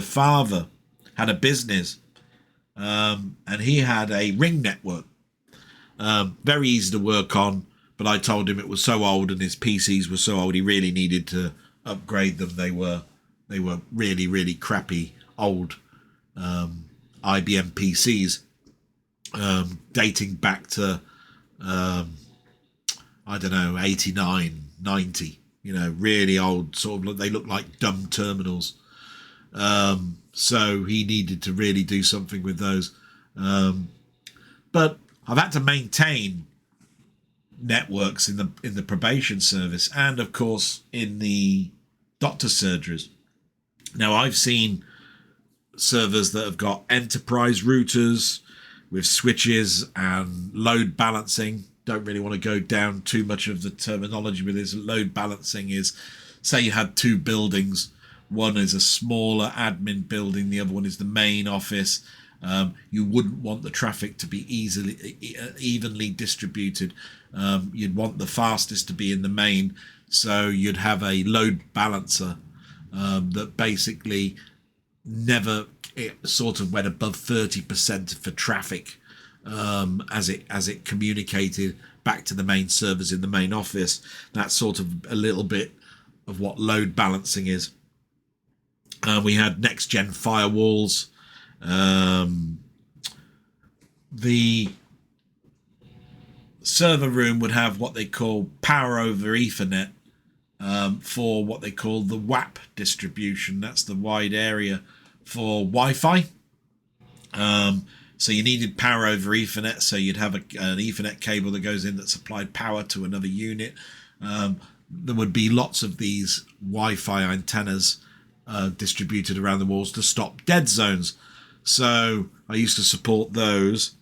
father had a business, and he had a ring network, very easy to work on. But I told him it was so old and his PCs were so old, he really needed to upgrade them. They were really, really crappy old IBM PCs, dating back to I don't know, 89, 90. Really old, sort of. They look like dumb terminals. So he needed to really do something with those. But I've had to maintain networks in the probation service, and of course in the doctor surgeries. Now, I've seen servers that have got enterprise routers with switches and load balancing. Don't really want to go down too much of the terminology with this. Load balancing is, say you had two buildings. One is a smaller admin building, the other one is the main office. You wouldn't want the traffic to be evenly distributed. You'd want the fastest to be in the main, so you'd have a load balancer that basically never sort of went above 30% for traffic as it communicated back to the main servers in the main office. That's sort of a little bit of what load balancing is. We had next gen firewalls. The server room would have what they call power over Ethernet for what they call the WAP distribution. That's the wide area for Wi-Fi. So you needed power over Ethernet, so you'd have an Ethernet cable that goes in that supplied power to another unit. There would be lots of these Wi-Fi antennas distributed around the walls to stop dead zones. So I used to support those.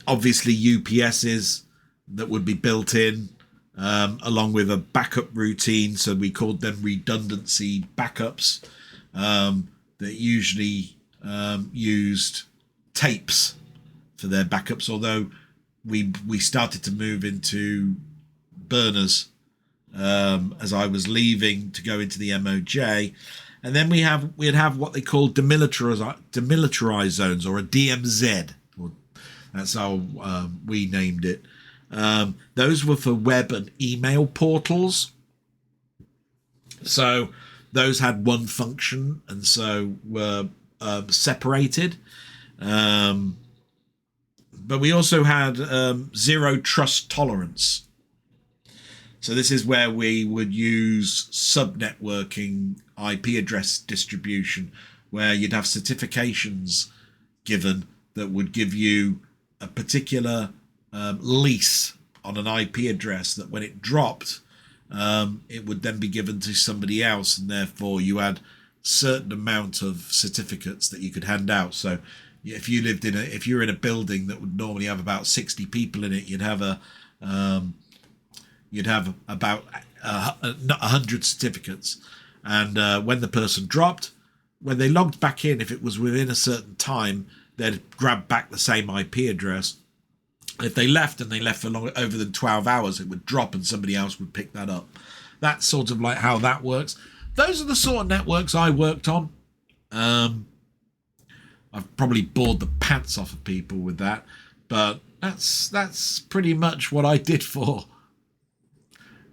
Obviously UPSs that would be built in, along with a backup routine. So we called them redundancy backups, that usually used tapes for their backups, although we started to move into burners as I was leaving to go into the MOJ. And then we'd have what they call demilitarized zones, or a DMZ. That's how we named it. Those were for web and email portals. So those had one function, and so were separated. But we also had zero trust tolerance. So this is where we would use sub-networking IP address distribution, where you'd have certifications given that would give you a particular lease on an IP address, that when it dropped, it would then be given to somebody else, and therefore you had certain amount of certificates that you could hand out. So if you were in a building that would normally have about 60 people in it, you'd have about 100 certificates. And when the person dropped, when they logged back in, if it was within a certain time, they'd grab back the same IP address. If they left, and they left for over than 12 hours, it would drop and somebody else would pick that up. That's sort of like how that works. Those are the sort of networks I worked on. I've probably bored the pants off of people with that, but that's pretty much what I did for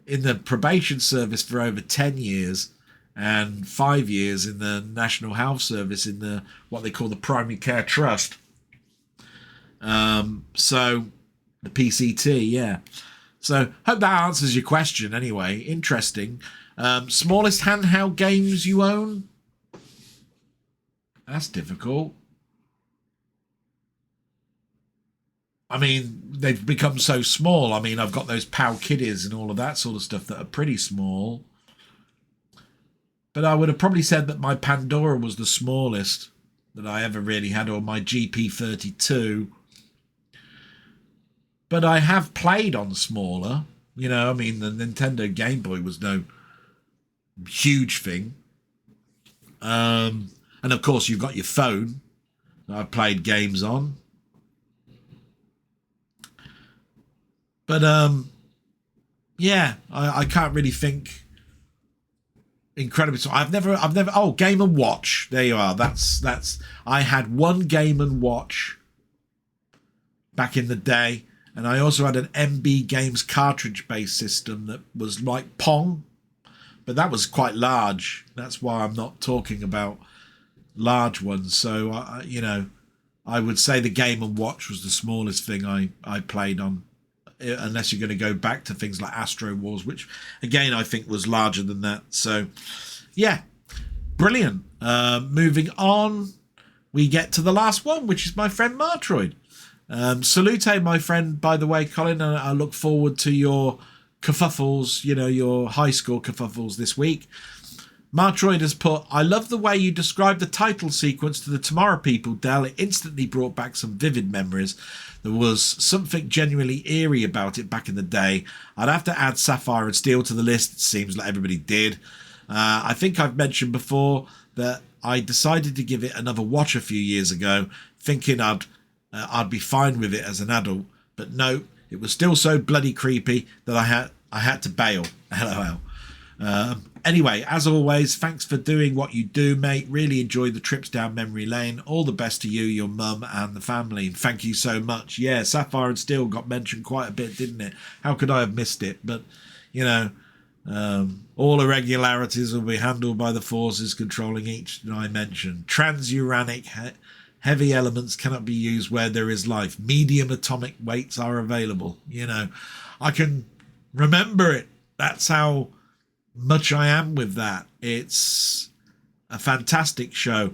in the probation service for over 10 years and 5 years in the National Health Service in the what they call the Primary Care Trust. So the PCT, yeah. So hope that answers your question anyway. Interesting. Smallest handheld games you own? That's difficult. I mean, they've become so small. I mean, I've got those POW kiddies and all of that sort of stuff that are pretty small. But I would have probably said that my Pandora was the smallest that I ever really had, or my GP32. But I have played on smaller. You know, I mean, the Nintendo Game Boy was no huge thing. And of course, you've got your phone that I've played games on. But yeah, I can't really think. Incredible. So I've never. Oh, Game and Watch. There you are. That's. I had one Game and Watch back in the day, and I also had an MB Games cartridge-based system that was like Pong, but that was quite large. That's why I'm not talking about large ones. So I would say the Game and Watch was the smallest thing I played on, unless you're going to go back to things like Astro Wars, which again I think was larger than that. So yeah, brilliant. Moving on, we get to the last one, which is my friend Martroid. Salute, my friend, by the way, Colin, and I look forward to your kerfuffles, your high score kerfuffles this week. Martroid has put, I love the way you described the title sequence to the Tomorrow People, Dell. It instantly brought back some vivid memories. There was something genuinely eerie about it back in the day. I'd have to add Sapphire and Steel to the list. It seems like everybody did. I think I've mentioned before that I decided to give it another watch a few years ago, thinking I'd be fine with it as an adult. But no, it was still so bloody creepy that I had to bail. LOL. Anyway, as always, thanks for doing what you do, mate. Really enjoy the trips down memory lane. All the best to you, your mum, and the family. Thank you so much. Yeah, Sapphire and Steel got mentioned quite a bit, didn't it? How could I have missed it? But, all irregularities will be handled by the forces controlling each dimension. Transuranic heavy elements cannot be used where there is life. Medium atomic weights are available. I can remember it. That's how much I am with that. It's a fantastic show.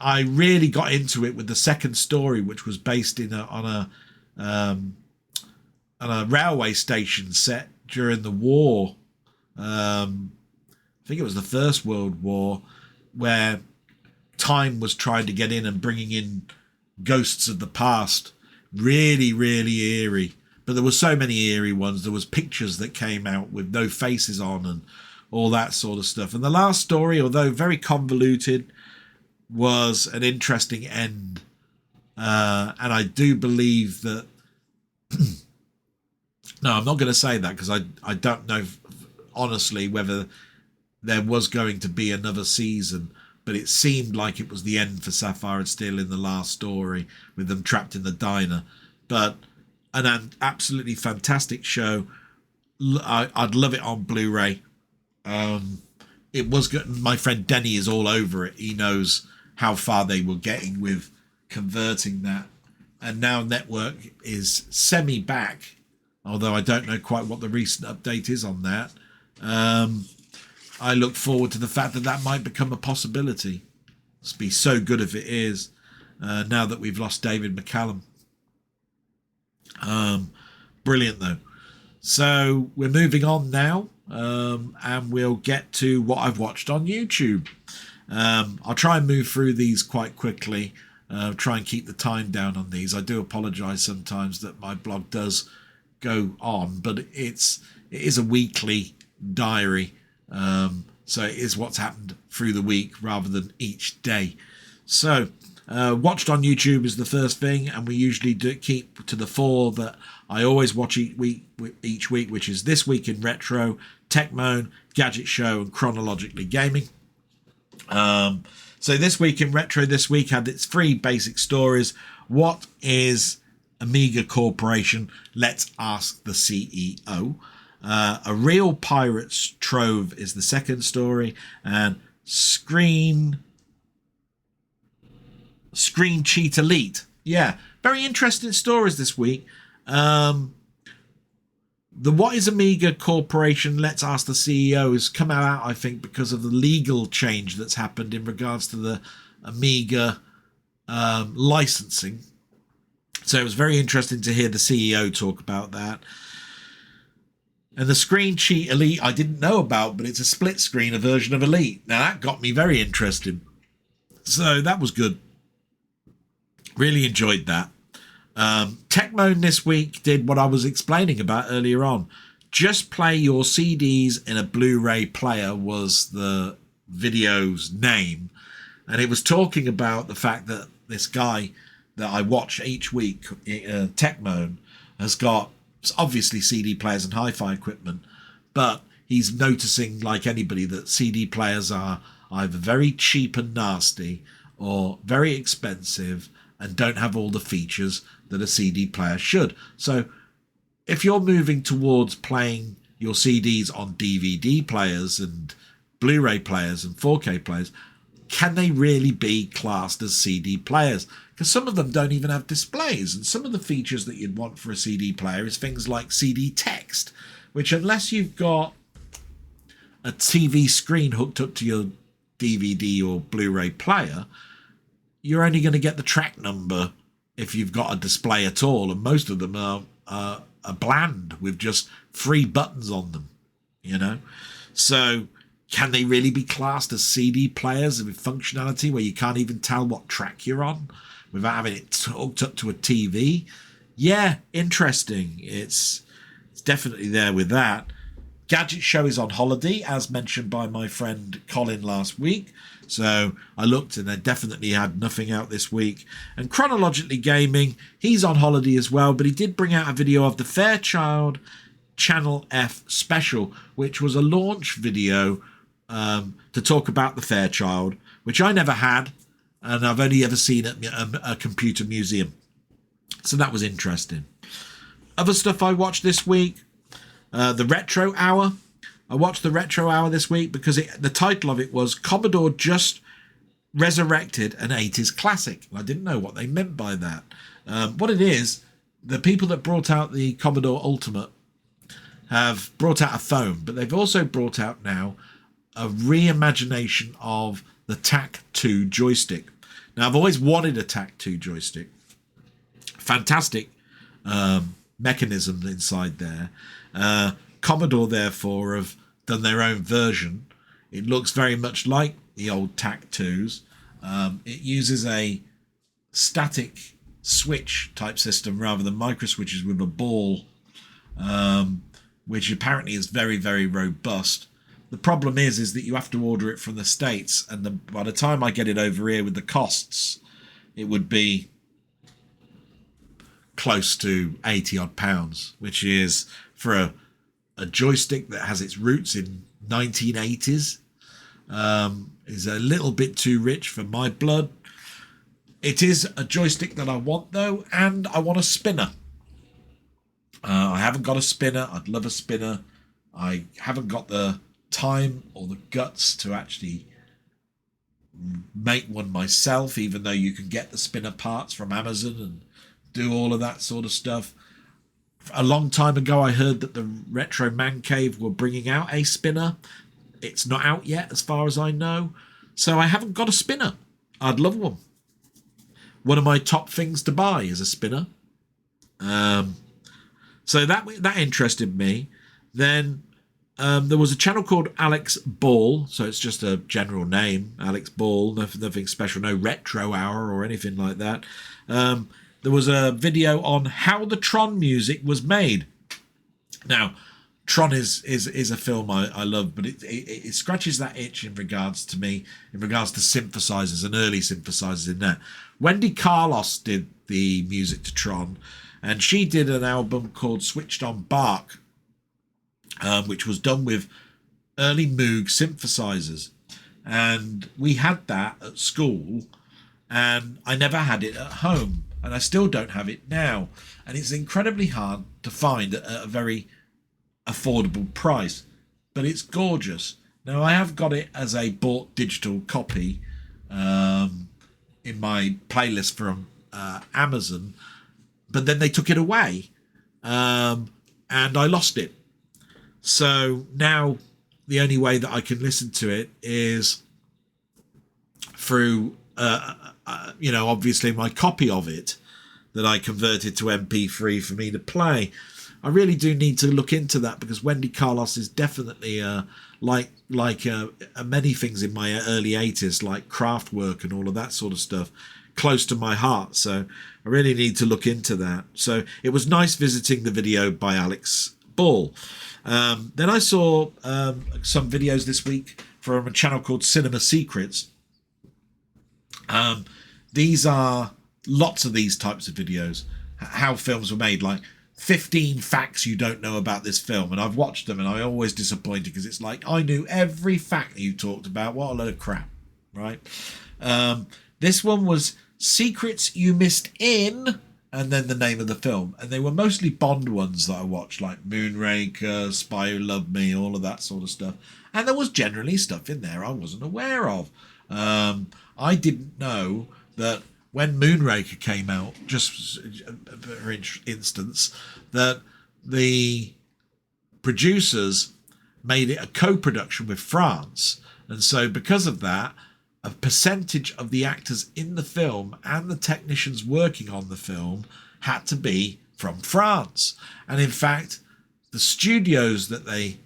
I really got into it with the second story, which was based on a railway station set during the war. I think it was the First World War, where time was trying to get in and bringing in ghosts of the past. Really, really eerie. But there were so many eerie ones. There was pictures that came out with no faces on and all that sort of stuff. And the last story, although very convoluted, was an interesting end. And I do believe that... No, I'm not going to say that because I don't know, honestly, whether there was going to be another season. But it seemed like it was the end for Sapphire and Steel in the last story, with them trapped in the diner. But... an absolutely fantastic show. I'd love it on Blu-ray. It was good. My friend Denny is all over it. He knows how far they were getting with converting that. And now Network is semi-back, although I don't know quite what the recent update is on that. I look forward to the fact that might become a possibility. It'd be so good if it is, now that we've lost David McCallum. Brilliant though. So we're moving on now, and we'll get to what I've watched on YouTube. I'll try and move through these quite quickly, try and keep the time down on these. I do apologize sometimes that my blog does go on, but it is a weekly diary, so it is what's happened through the week rather than each day. So watched on YouTube is the first thing, and we usually do keep to the four that I always watch each week, which is This Week in Retro, Tech Moan, Gadget Show, and Chronologically Gaming. So This Week in Retro this week had its 3 basic stories. What is Amiga Corporation? Let's ask the CEO. A Real Pirates Trove is the second story, and Screen Cheat Elite. Yeah, very interesting stories this week. The What is Amiga Corporation, Let's Ask the CEO has come out, I think, because of the legal change that's happened in regards to the Amiga licensing. So it was very interesting to hear the CEO talk about that. And the Screen Cheat Elite I didn't know about, but it's a split screen, a version of Elite. Now that got me very interested. So that was good. Really enjoyed that. Techmoan this week did what I was explaining about earlier on. Just play your CDs in a Blu-ray player was the video's name. And it was talking about the fact that this guy that I watch each week, Techmoan, has got obviously CD players and hi-fi equipment, but he's noticing, like anybody, that CD players are either very cheap and nasty or very expensive and don't have all the features that a CD player should. So if you're moving towards playing your CDs on DVD players and Blu-ray players and 4K players, can they really be classed as CD players? Because some of them don't even have displays, and some of the features that you'd want for a CD player is things like CD text, which unless you've got a TV screen hooked up to your DVD or Blu-ray player, you're only going to get the track number if you've got a display at all, and most of them are bland with just 3 buttons on them, you know. So can they really be classed as CD players with functionality where you can't even tell what track you're on without having it hooked up to a TV? Yeah, interesting. It's definitely there with that. Gadget Show is on holiday, as mentioned by my friend Colin last week. So I looked and they definitely had nothing out this week. And Chronologically Gaming, he's on holiday as well, but he did bring out a video of the Fairchild Channel F special, which was a launch video to talk about the Fairchild, which I never had, and I've only ever seen at a computer museum. So that was interesting. Other stuff I watched this week, the Retro Hour. I watched the Retro Hour this week because the title of it was Commodore just resurrected an 80s classic. I didn't know what they meant by that. What it is, the people that brought out the Commodore Ultimate have brought out a phone, but they've also brought out now a reimagination of the TAC-2 joystick. Now, I've always wanted a TAC-2 joystick. Fantastic mechanism inside there. Commodore, therefore, have done their own version. It looks very much like the old TAC-2s. It uses a static switch type system rather than micro switches with a ball, which apparently is very, very robust. The problem is that you have to order it from the States, and by the time I get it over here with the costs, it would be close to 80 odd pounds, which is for a joystick that has its roots in 1980s, is a little bit too rich for my blood. It is a joystick that I want though, and I want a spinner. I haven't got a spinner. I'd love a spinner. I haven't got the time or the guts to actually make one myself, even though you can get the spinner parts from Amazon and do all of that sort of stuff. A long time ago, I heard that the Retro Man Cave were bringing out a spinner. It's not out yet, as far as I know. So I haven't got a spinner. I'd love one. One of my top things to buy is a spinner. So that interested me. Then there was a channel called Alex Ball. So it's just a general name, Alex Ball. Nothing special, no retro hour or anything like that. There was a video on how the Tron music was made. Now, Tron is a film I love, but it scratches that itch in regards to synthesizers and early synthesizers in that. Wendy Carlos did the music to Tron, and she did an album called Switched on Bark, which was done with early Moog synthesizers. And we had that at school, and I never had it at home. And I still don't have it now. And it's incredibly hard to find at a very affordable price. But it's gorgeous. Now, I have got it as a bought digital copy in my playlist from Amazon. But then they took it away. And I lost it. So now the only way that I can listen to it is through... obviously my copy of it that I converted to MP3 for me to play. I really do need to look into that because Wendy Carlos is definitely like many things in my early 80s, like Kraftwerk and all of that sort of stuff, close to my heart. So I really need to look into that. So it was nice visiting the video by Alex Ball. Then I saw some videos this week from a channel called Cinema Secrets. These are lots of these types of videos, how films were made, like 15 facts you don't know about this film. And I've watched them and I'm always disappointed because it's like, I knew every fact that you talked about. What a load of crap, right? This one was Secrets You Missed In, and then the name of the film. And they were mostly Bond ones that I watched, like Moonraker, Spy Who Loved Me, all of that sort of stuff. And there was generally stuff in there I wasn't aware of. I didn't know that when Moonraker came out, just for instance, that the producers made it a co-production with France. And so because of that, a percentage of the actors in the film and the technicians working on the film had to be from France. And in fact, the studios that they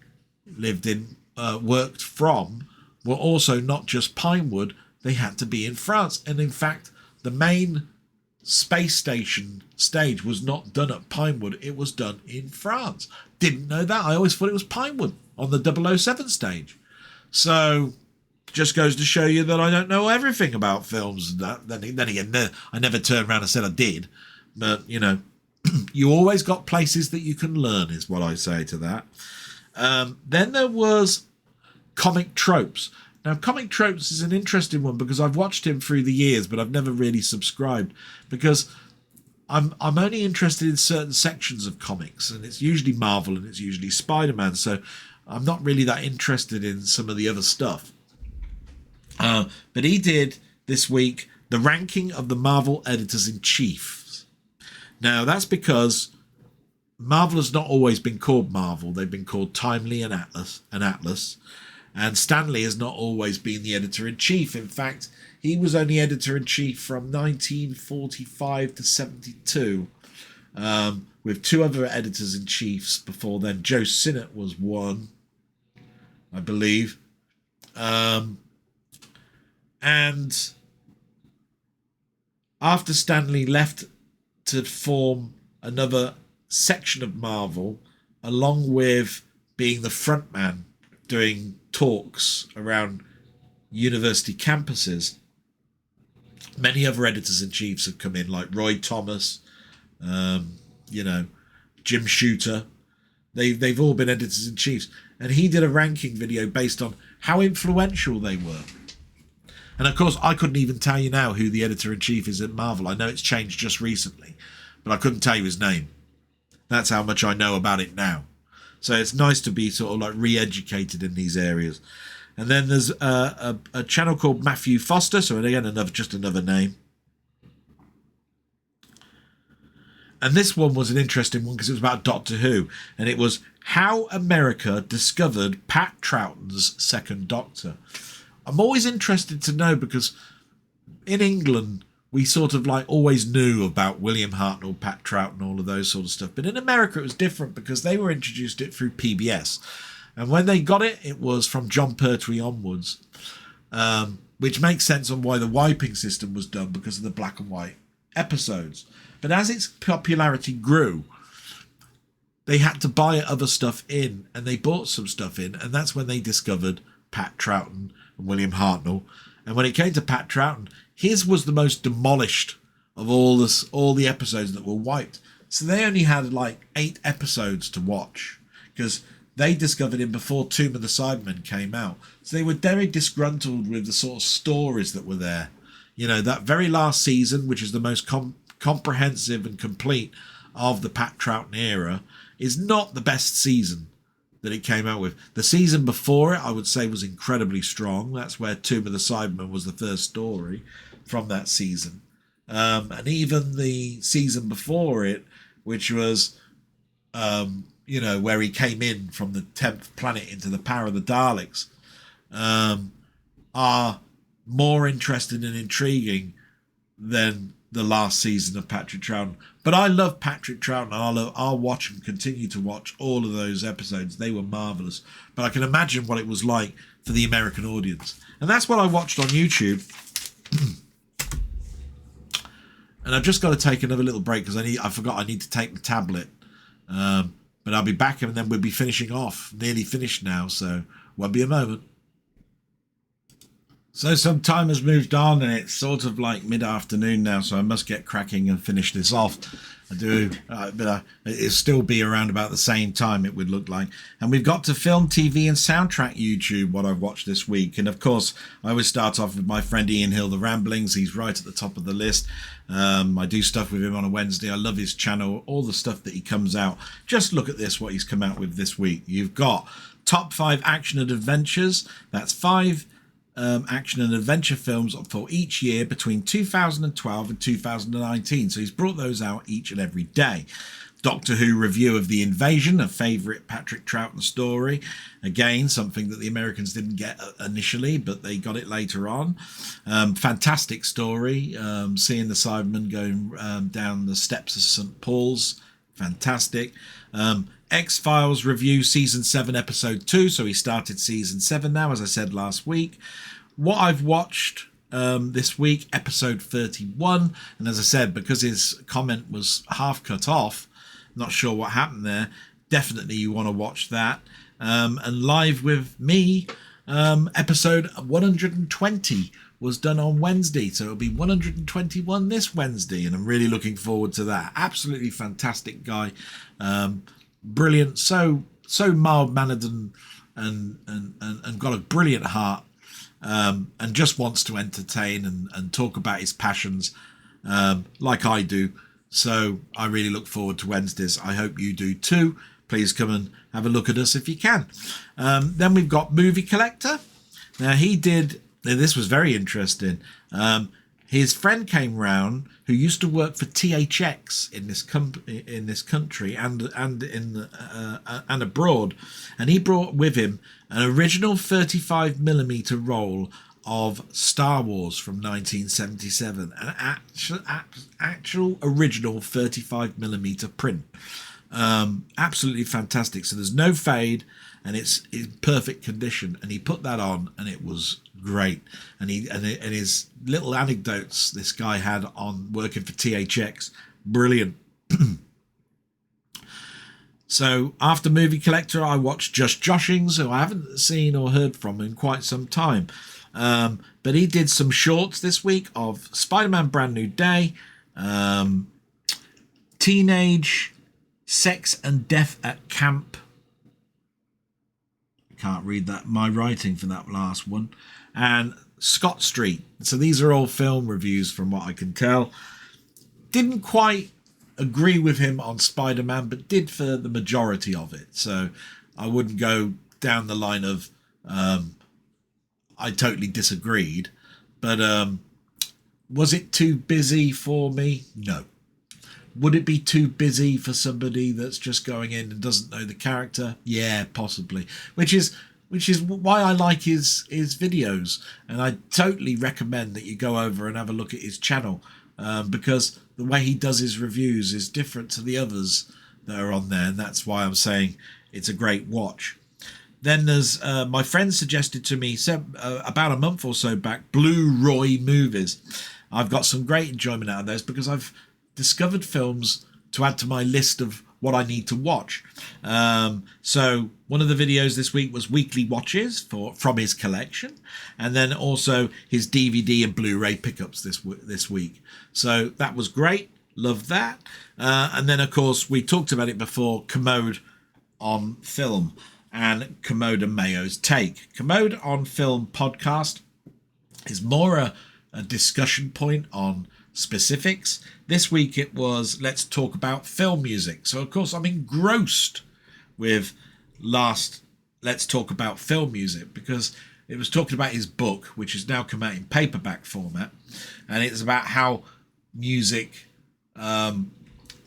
lived in, worked from, were also not just Pinewood, they had to be in France. And in fact, the main space station stage was not done at Pinewood, it was done in France. Didn't know that. I always thought it was Pinewood on the 007 stage. So just goes to show you that I don't know everything about films. Then again, I never turned around and said I did. But, you know, you always got places that you can learn, is what I say to that. Then there was Comic Tropes. Now, Comic Tropes is an interesting one because I've watched him through the years, but I've never really subscribed because I'm only interested in certain sections of comics, and it's usually Marvel and it's usually Spider-Man, so I'm not really that interested in some of the other stuff. But he did this week the ranking of the Marvel editors-in-chief. Now, that's because Marvel has not always been called Marvel. They've been called Timely and Atlas. And Stan Lee has not always been the editor-in-chief. In fact, he was only editor-in-chief from 1945 to 72, with two other editors-in-chiefs before then. Joe Sinnott was one, I believe. And after Stan Lee left to form another section of Marvel, along with being the front man doing talks around university campuses, many other editors-in-chiefs have come in, like Roy Thomas, Jim Shooter. They've all been editors-in-chiefs. And he did a ranking video based on how influential they were. And of course, I couldn't even tell you now who the editor-in-chief is at Marvel. I know it's changed just recently, but I couldn't tell you his name. That's how much I know about it now. So it's nice to be sort of like re-educated in these areas. And then there's a channel called Matthew Foster. So again, just another name. And this one was an interesting one because it was about Doctor Who. And it was How America Discovered Pat Troughton's Second Doctor. I'm always interested to know because in England, we sort of like always knew about William Hartnell, Pat Troughton, all of those sort of stuff. But in America, it was different because they were introduced it through PBS. And when they got it, it was from John Pertwee onwards, which makes sense on why the wiping system was done because of the black and white episodes. But as its popularity grew, they had to buy other stuff in, and they bought some stuff in, and that's when they discovered Pat Troughton and William Hartnell. And when it came to Pat Troughton, his was the most demolished of all the episodes that were wiped. So they only had like 8 episodes to watch because they discovered him before Tomb of the Cybermen came out. So they were very disgruntled with the sort of stories that were there. You know, that very last season, which is the most comprehensive and complete of the Pat Troughton era, is not the best season that it came out with. The season before it, I would say, was incredibly strong. That's where Tomb of the Cybermen was the first story from that season. And even the season before it, which was, where he came in from the 10th planet into the power of the Daleks, are more interesting and intriguing than the last season of Patrick Troughton. But I love Patrick Troughton. I'll watch and continue to watch all of those episodes. They were marvellous. But I can imagine what it was like for the American audience. And that's what I watched on YouTube. And I've just got to take another little break because I forgot I need to take the tablet. But I'll be back and then we'll be finishing off. Nearly finished now, so won't be a moment. So some time has moved on and it's sort of like mid-afternoon now, so I must get cracking and finish this off. I do, but it'll still be around about the same time, it would look like. And we've got to film, TV and soundtrack YouTube, what I've watched this week. And of course, I always start off with my friend Ian Hill, The Ramblings. He's right at the top of the list. I do stuff with him on a Wednesday. I love his channel, all the stuff that he comes out. Just look at this, what he's come out with this week. You've got top 5 action and adventures. That's 5 action and adventure films for each year between 2012 and 2019. So he's brought those out each and every day. Doctor Who review of The Invasion, a favourite Patrick Troughton story. Again, something that the Americans didn't get initially, but they got it later on. Fantastic story. Seeing the Cybermen going down the steps of St. Paul's. Fantastic. X-Files review season 7 episode 2, so he started season 7 now, as I said last week. What I've watched this week, episode 31, and as I said, because his comment was half cut off, not sure what happened there, definitely you want to watch that. And Live with Me, episode 120 was done on Wednesday, so it'll be 121 this Wednesday, and I'm really looking forward to that. Absolutely fantastic guy. Brilliant, so mild-mannered and got a brilliant heart, and just wants to entertain and talk about his passions, like I do. So I really look forward to Wednesdays. I hope you do too. Please come and have a look at us if you can. Then we've got Movie Collector. Now this was very interesting. His friend came round who used to work for THX in this country and abroad, and he brought with him an original 35mm roll of Star Wars from 1977, an actual original 35mm print. Absolutely fantastic. So there's no fade, and it's in perfect condition. And he put that on, and it was great. And his little anecdotes this guy had on working for THX, brilliant. So after Movie Collector, I watched Just Joshings, who I haven't seen or heard from in quite some time. But he did some shorts this week of Spider-Man Brand New Day, Teenage Sex and Death at Camp. I can't read that, my writing for that last one. And Scott Street. So these are all film reviews from what I can tell. Didn't quite agree with him on Spider-Man, but did for the majority of it. So I wouldn't go down the line of I totally disagreed. But was it too busy for me? No. Would it be too busy for somebody that's just going in and doesn't know the character? Yeah, possibly. Which is why I like his videos, and I totally recommend that you go over and have a look at his channel, because the way he does his reviews is different to the others that are on there, and that's why I'm saying it's a great watch. Then there's my friend suggested to me about a month or so back, Blue Roy movies. I've got some great enjoyment out of those because I've discovered films to add to my list of what I need to watch. So one of the videos this week was weekly watches from his collection, and then also his DVD and Blu-ray pickups this week. So that was great. Loved that. And then, of course, we talked about it before, Commode on Film and Commode and Mayo's Take. Commode on Film podcast is more a discussion point on specifics. This week it was let's talk about film music. So of course I'm engrossed with last let's talk about film music, because it was talking about his book, which has now come out in paperback format, and it's about how music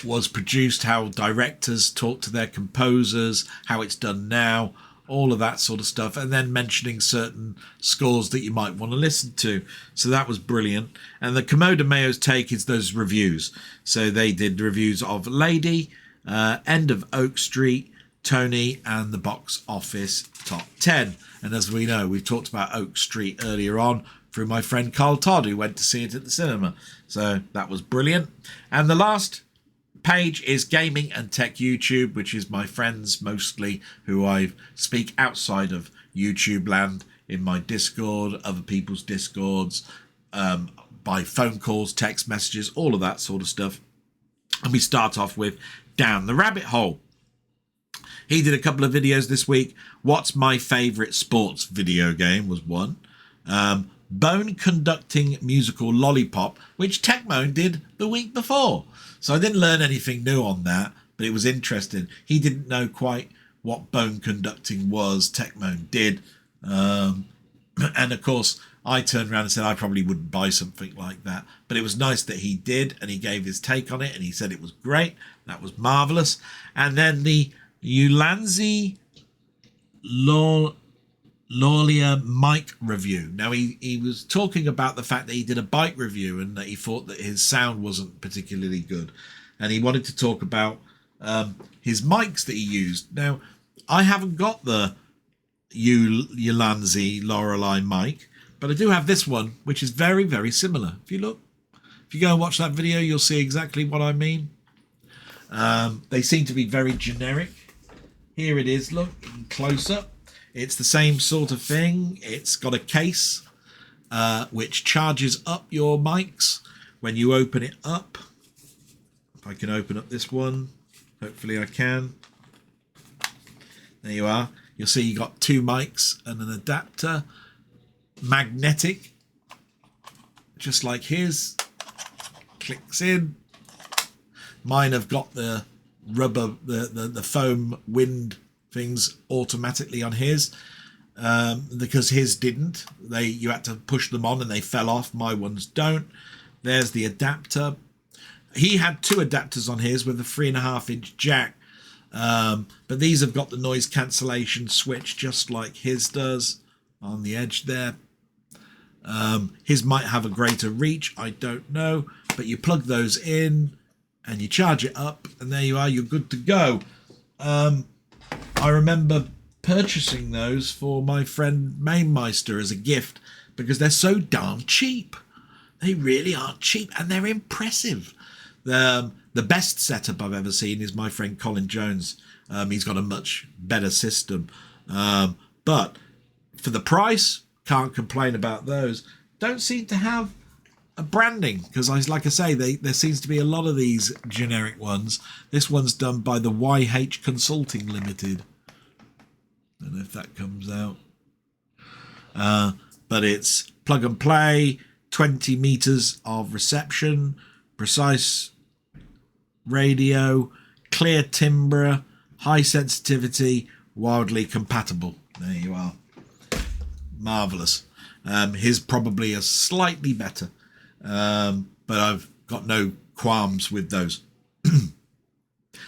was produced, how directors talk to their composers, how it's done now, all of that sort of stuff, and then mentioning certain scores that you might want to listen to. So that was brilliant. And the Commode and Mayo's Take is those reviews. So they did reviews of Lady, End of Oak Street, Tony, and the Box Office Top 10. And as we know, we've talked about Oak Street earlier on through my friend Carl Todd, who went to see it at the cinema. So that was brilliant. And the last page is Gaming and Tech YouTube, which is my friends mostly who I speak outside of YouTube land in my Discord, other people's Discords, by phone calls, text messages, all of that sort of stuff. And we start off with Down the Rabbit Hole. He did a couple of videos this week. What's my favourite sports video game was one. Bone Conducting Musical Lollipop, which Techmoan did the week before. So I didn't learn anything new on that, but it was interesting. He didn't know quite what bone conducting was. Techmoan did. And of course, I turned around and said I probably wouldn't buy something like that. But it was nice that he did, and he gave his take on it, and he said it was great. That was marvellous. And then the Ulanzi Lawlia mic review. Now, he was talking about the fact that he did a bike review and that he thought that his sound wasn't particularly good. And he wanted to talk about his mics that he used. Now, I haven't got the Ulanzi Lorelei mic, but I do have this one, which is very, very similar. If you go and watch that video, you'll see exactly what I mean. They seem to be very generic. Here it is, look, close up. It's the same sort of thing. It's got a case which charges up your mics when you open it up. If I can open up this one, hopefully I can. There you are. You'll see you got two mics and an adapter. Magnetic, just like his. Clicks in. Mine have got the rubber, the foam wind things automatically on his, because his didn't. You had to push them on and they fell off. My ones don't. There's the adapter. He had two adapters on his with a 3.5-inch jack, but these have got the noise cancellation switch just like his does on the edge there. His might have a greater reach, I don't know, but you plug those in and you charge it up and there you are, you're good to go. I remember purchasing those for my friend Mainmeister as a gift because they're so darn cheap. They really are cheap and they're impressive. The best setup I've ever seen is my friend Colin Jones. He's got a much better system. But for the price, can't complain about those. Don't seem to have a branding because, like I say, there seems to be a lot of these generic ones. This one's done by the YH Consulting Limited. Don't know if that comes out. But it's plug and play, 20 meters of reception, precise radio, clear timbre, high sensitivity, wildly compatible. There you are. Marvellous. His probably are slightly better, but I've got no qualms with those.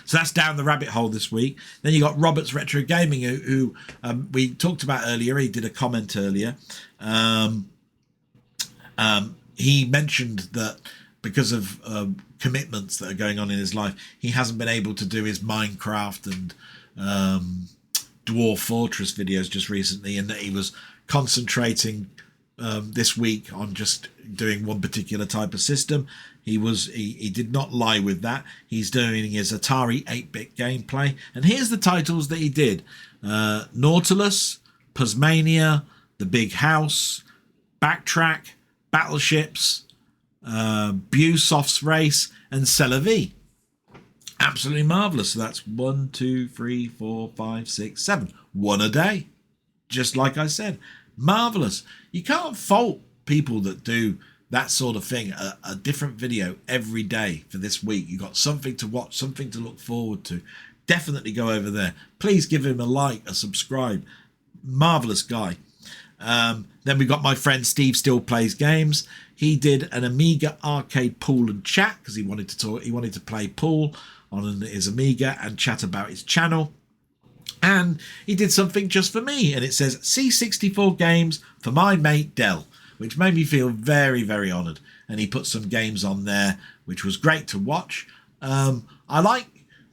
So that's Down the Rabbit Hole this week. Then you got Robert's Retro Gaming, who we talked about earlier. He did a comment earlier. He mentioned that because of commitments that are going on in his life, he hasn't been able to do his Minecraft and Dwarf Fortress videos just recently, and that he was concentrating this week on just doing one particular type of system. He did not lie with that. He's doing his Atari 8-bit gameplay, and here's the titles that he did: Nautilus, Pusmania, The Big House, Backtrack, Battleships, Busoft's Race, and C'est la Vie. Absolutely marvellous. So that's 1, 2, 3, 4, 5, 6, 7. One a day. Just like I said. Marvellous. You can't fault people that do that sort of thing. A different video every day for this week. You've got something to watch, something to look forward to. Definitely go over there. Please give him a like, a subscribe. Marvellous guy. Then we got my friend Steve Still Plays Games. He did an Amiga arcade pool and chat because he wanted to talk. He wanted to play pool on his Amiga and chat about his channel. And he did something just for me, and it says C64 games for my mate Dell, which made me feel very, very honoured. And he put some games on there, which was great to watch. I like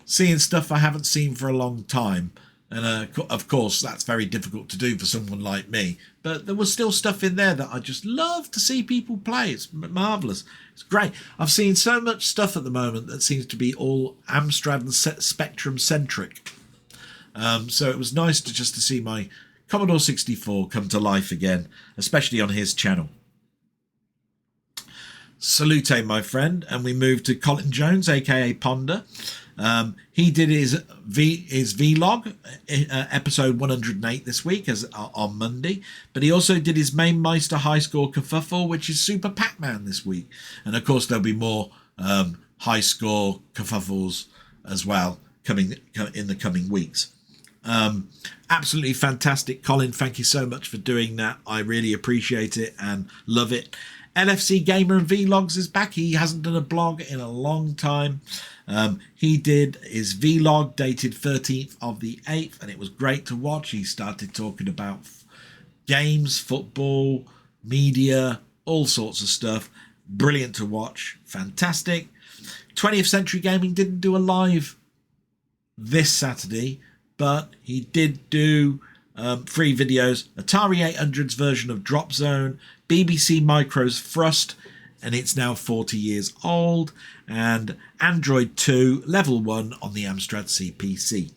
seeing stuff I haven't seen for a long time. And of course, that's very difficult to do for someone like me. But there was still stuff in there that I just love to see people play. It's marvellous. It's great. I've seen so much stuff at the moment that seems to be all Amstrad and Spectrum centric. So it was nice to see my Commodore 64 come to life again, especially on his channel. Salute, my friend. And we move to Colin Jones, aka Ponder. He did his vlog, episode 108 this week, on Monday. But he also did his main Meister high score kerfuffle, which is Super Pac-Man this week. And of course, there'll be more high score kerfuffles as well coming in the coming weeks. Absolutely fantastic, Colin. Thank you so much for doing that. I really appreciate it and love it. LFC Gamer and Vlogs is back. He hasn't done a blog in a long time. He did his vlog dated 13th of the 8th, and it was great to watch. He started talking about games, football, media, all sorts of stuff. Brilliant to watch. Fantastic. 20th Century Gaming didn't do a live this Saturday, but he did do 3 videos. Atari 800's version of Drop Zone, BBC Micro's Thrust, and it's now 40 years old, and Android 2 Level 1 on the Amstrad CPC.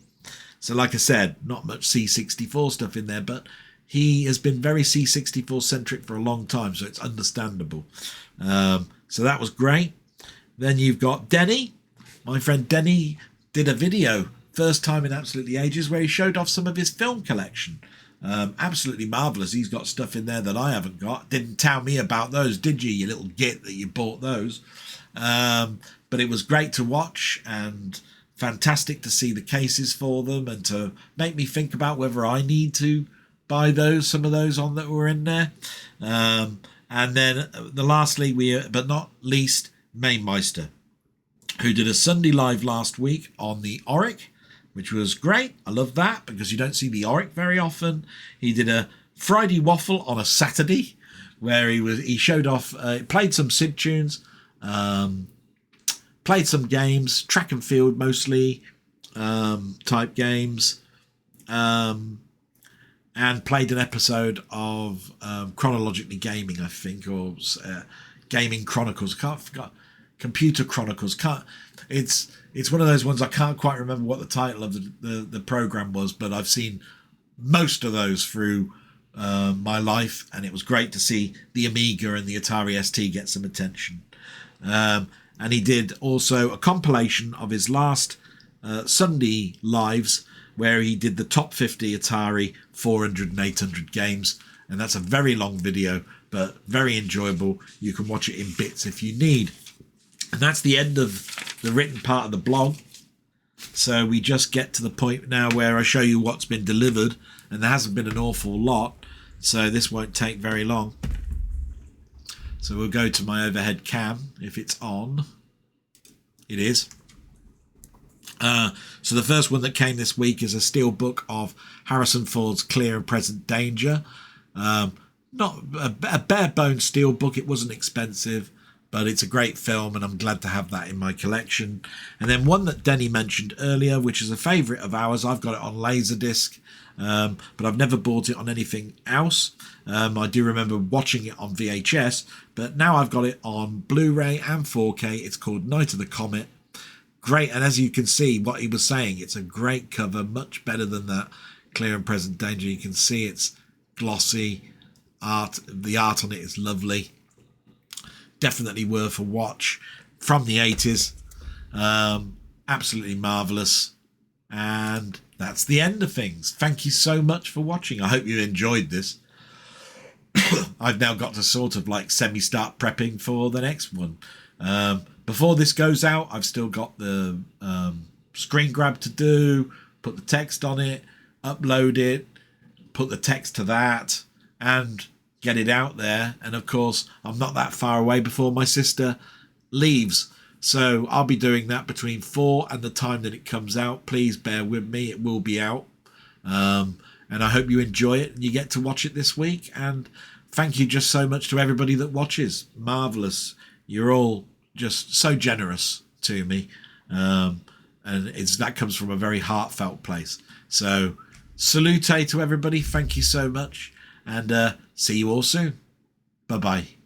So like I said, not much C64 stuff in there, but he has been very C64 centric for a long time, so it's understandable. So that was great. Then you've got Denny. My friend Denny did a video, first time in absolutely ages, where he showed off some of his film collection. Absolutely marvellous. He's got stuff in there that I haven't got. Didn't tell me about those, did you little git that you bought those? But it was great to watch and fantastic to see the cases for them and to make me think about whether I need to buy some of those on that were in there. And then lastly, but not least, Mainmeister, who did a Sunday live last week on the Auric, which was great. I love that because you don't see the Auric very often. He did a Friday waffle on a Saturday where he showed off, played some SID tunes, played some games, track and field mostly type games, and played an episode of Chronologically Gaming, I think, or Gaming Chronicles. Computer Chronicles. It's one of those ones I can't quite remember what the title of the program was, but I've seen most of those through my life, and it was great to see the Amiga and the Atari ST get some attention. And he did also a compilation of his last Sunday lives, where he did the top 50 Atari 400 and 800 games, and that's a very long video, but very enjoyable. You can watch it in bits if you need. And that's the end of the written part of the blog. So we just get to the point now where I show you what's been delivered, and there hasn't been an awful lot, so this won't take very long. So we'll go to my overhead cam if it's on. It is. So the first one that came this week is a steelbook of Harrison Ford's Clear and Present Danger. Not a bare bones steelbook. It wasn't expensive, but it's a great film, and I'm glad to have that in my collection. And then one that Denny mentioned earlier, which is a favourite of ours. I've got it on Laserdisc, but I've never bought it on anything else. I do remember watching it on VHS, but now I've got it on Blu-ray and 4K. It's called Night of the Comet. Great, and as you can see, what he was saying, it's a great cover, much better than that Clear and Present Danger. You can see it's glossy. The art on it is lovely. Definitely worth a watch. From the 80s. Absolutely marvellous. And that's the end of things. Thank you so much for watching. I hope you enjoyed this. I've now got to sort of like semi-start prepping for the next one. Before this goes out, I've still got the screen grab to do, put the text on it, upload it, put the text to that, and get it out there. And of course, I'm not that far away before my sister leaves, so I'll be doing that between 4 and the time that it comes out. Please bear with me, it will be out, and I hope you enjoy it and you get to watch it this week. And thank you just so much to everybody that watches. Marvellous. You're all just so generous to me, and that comes from a very heartfelt place. So salute to everybody. Thank you so much, and see you all soon. Bye bye.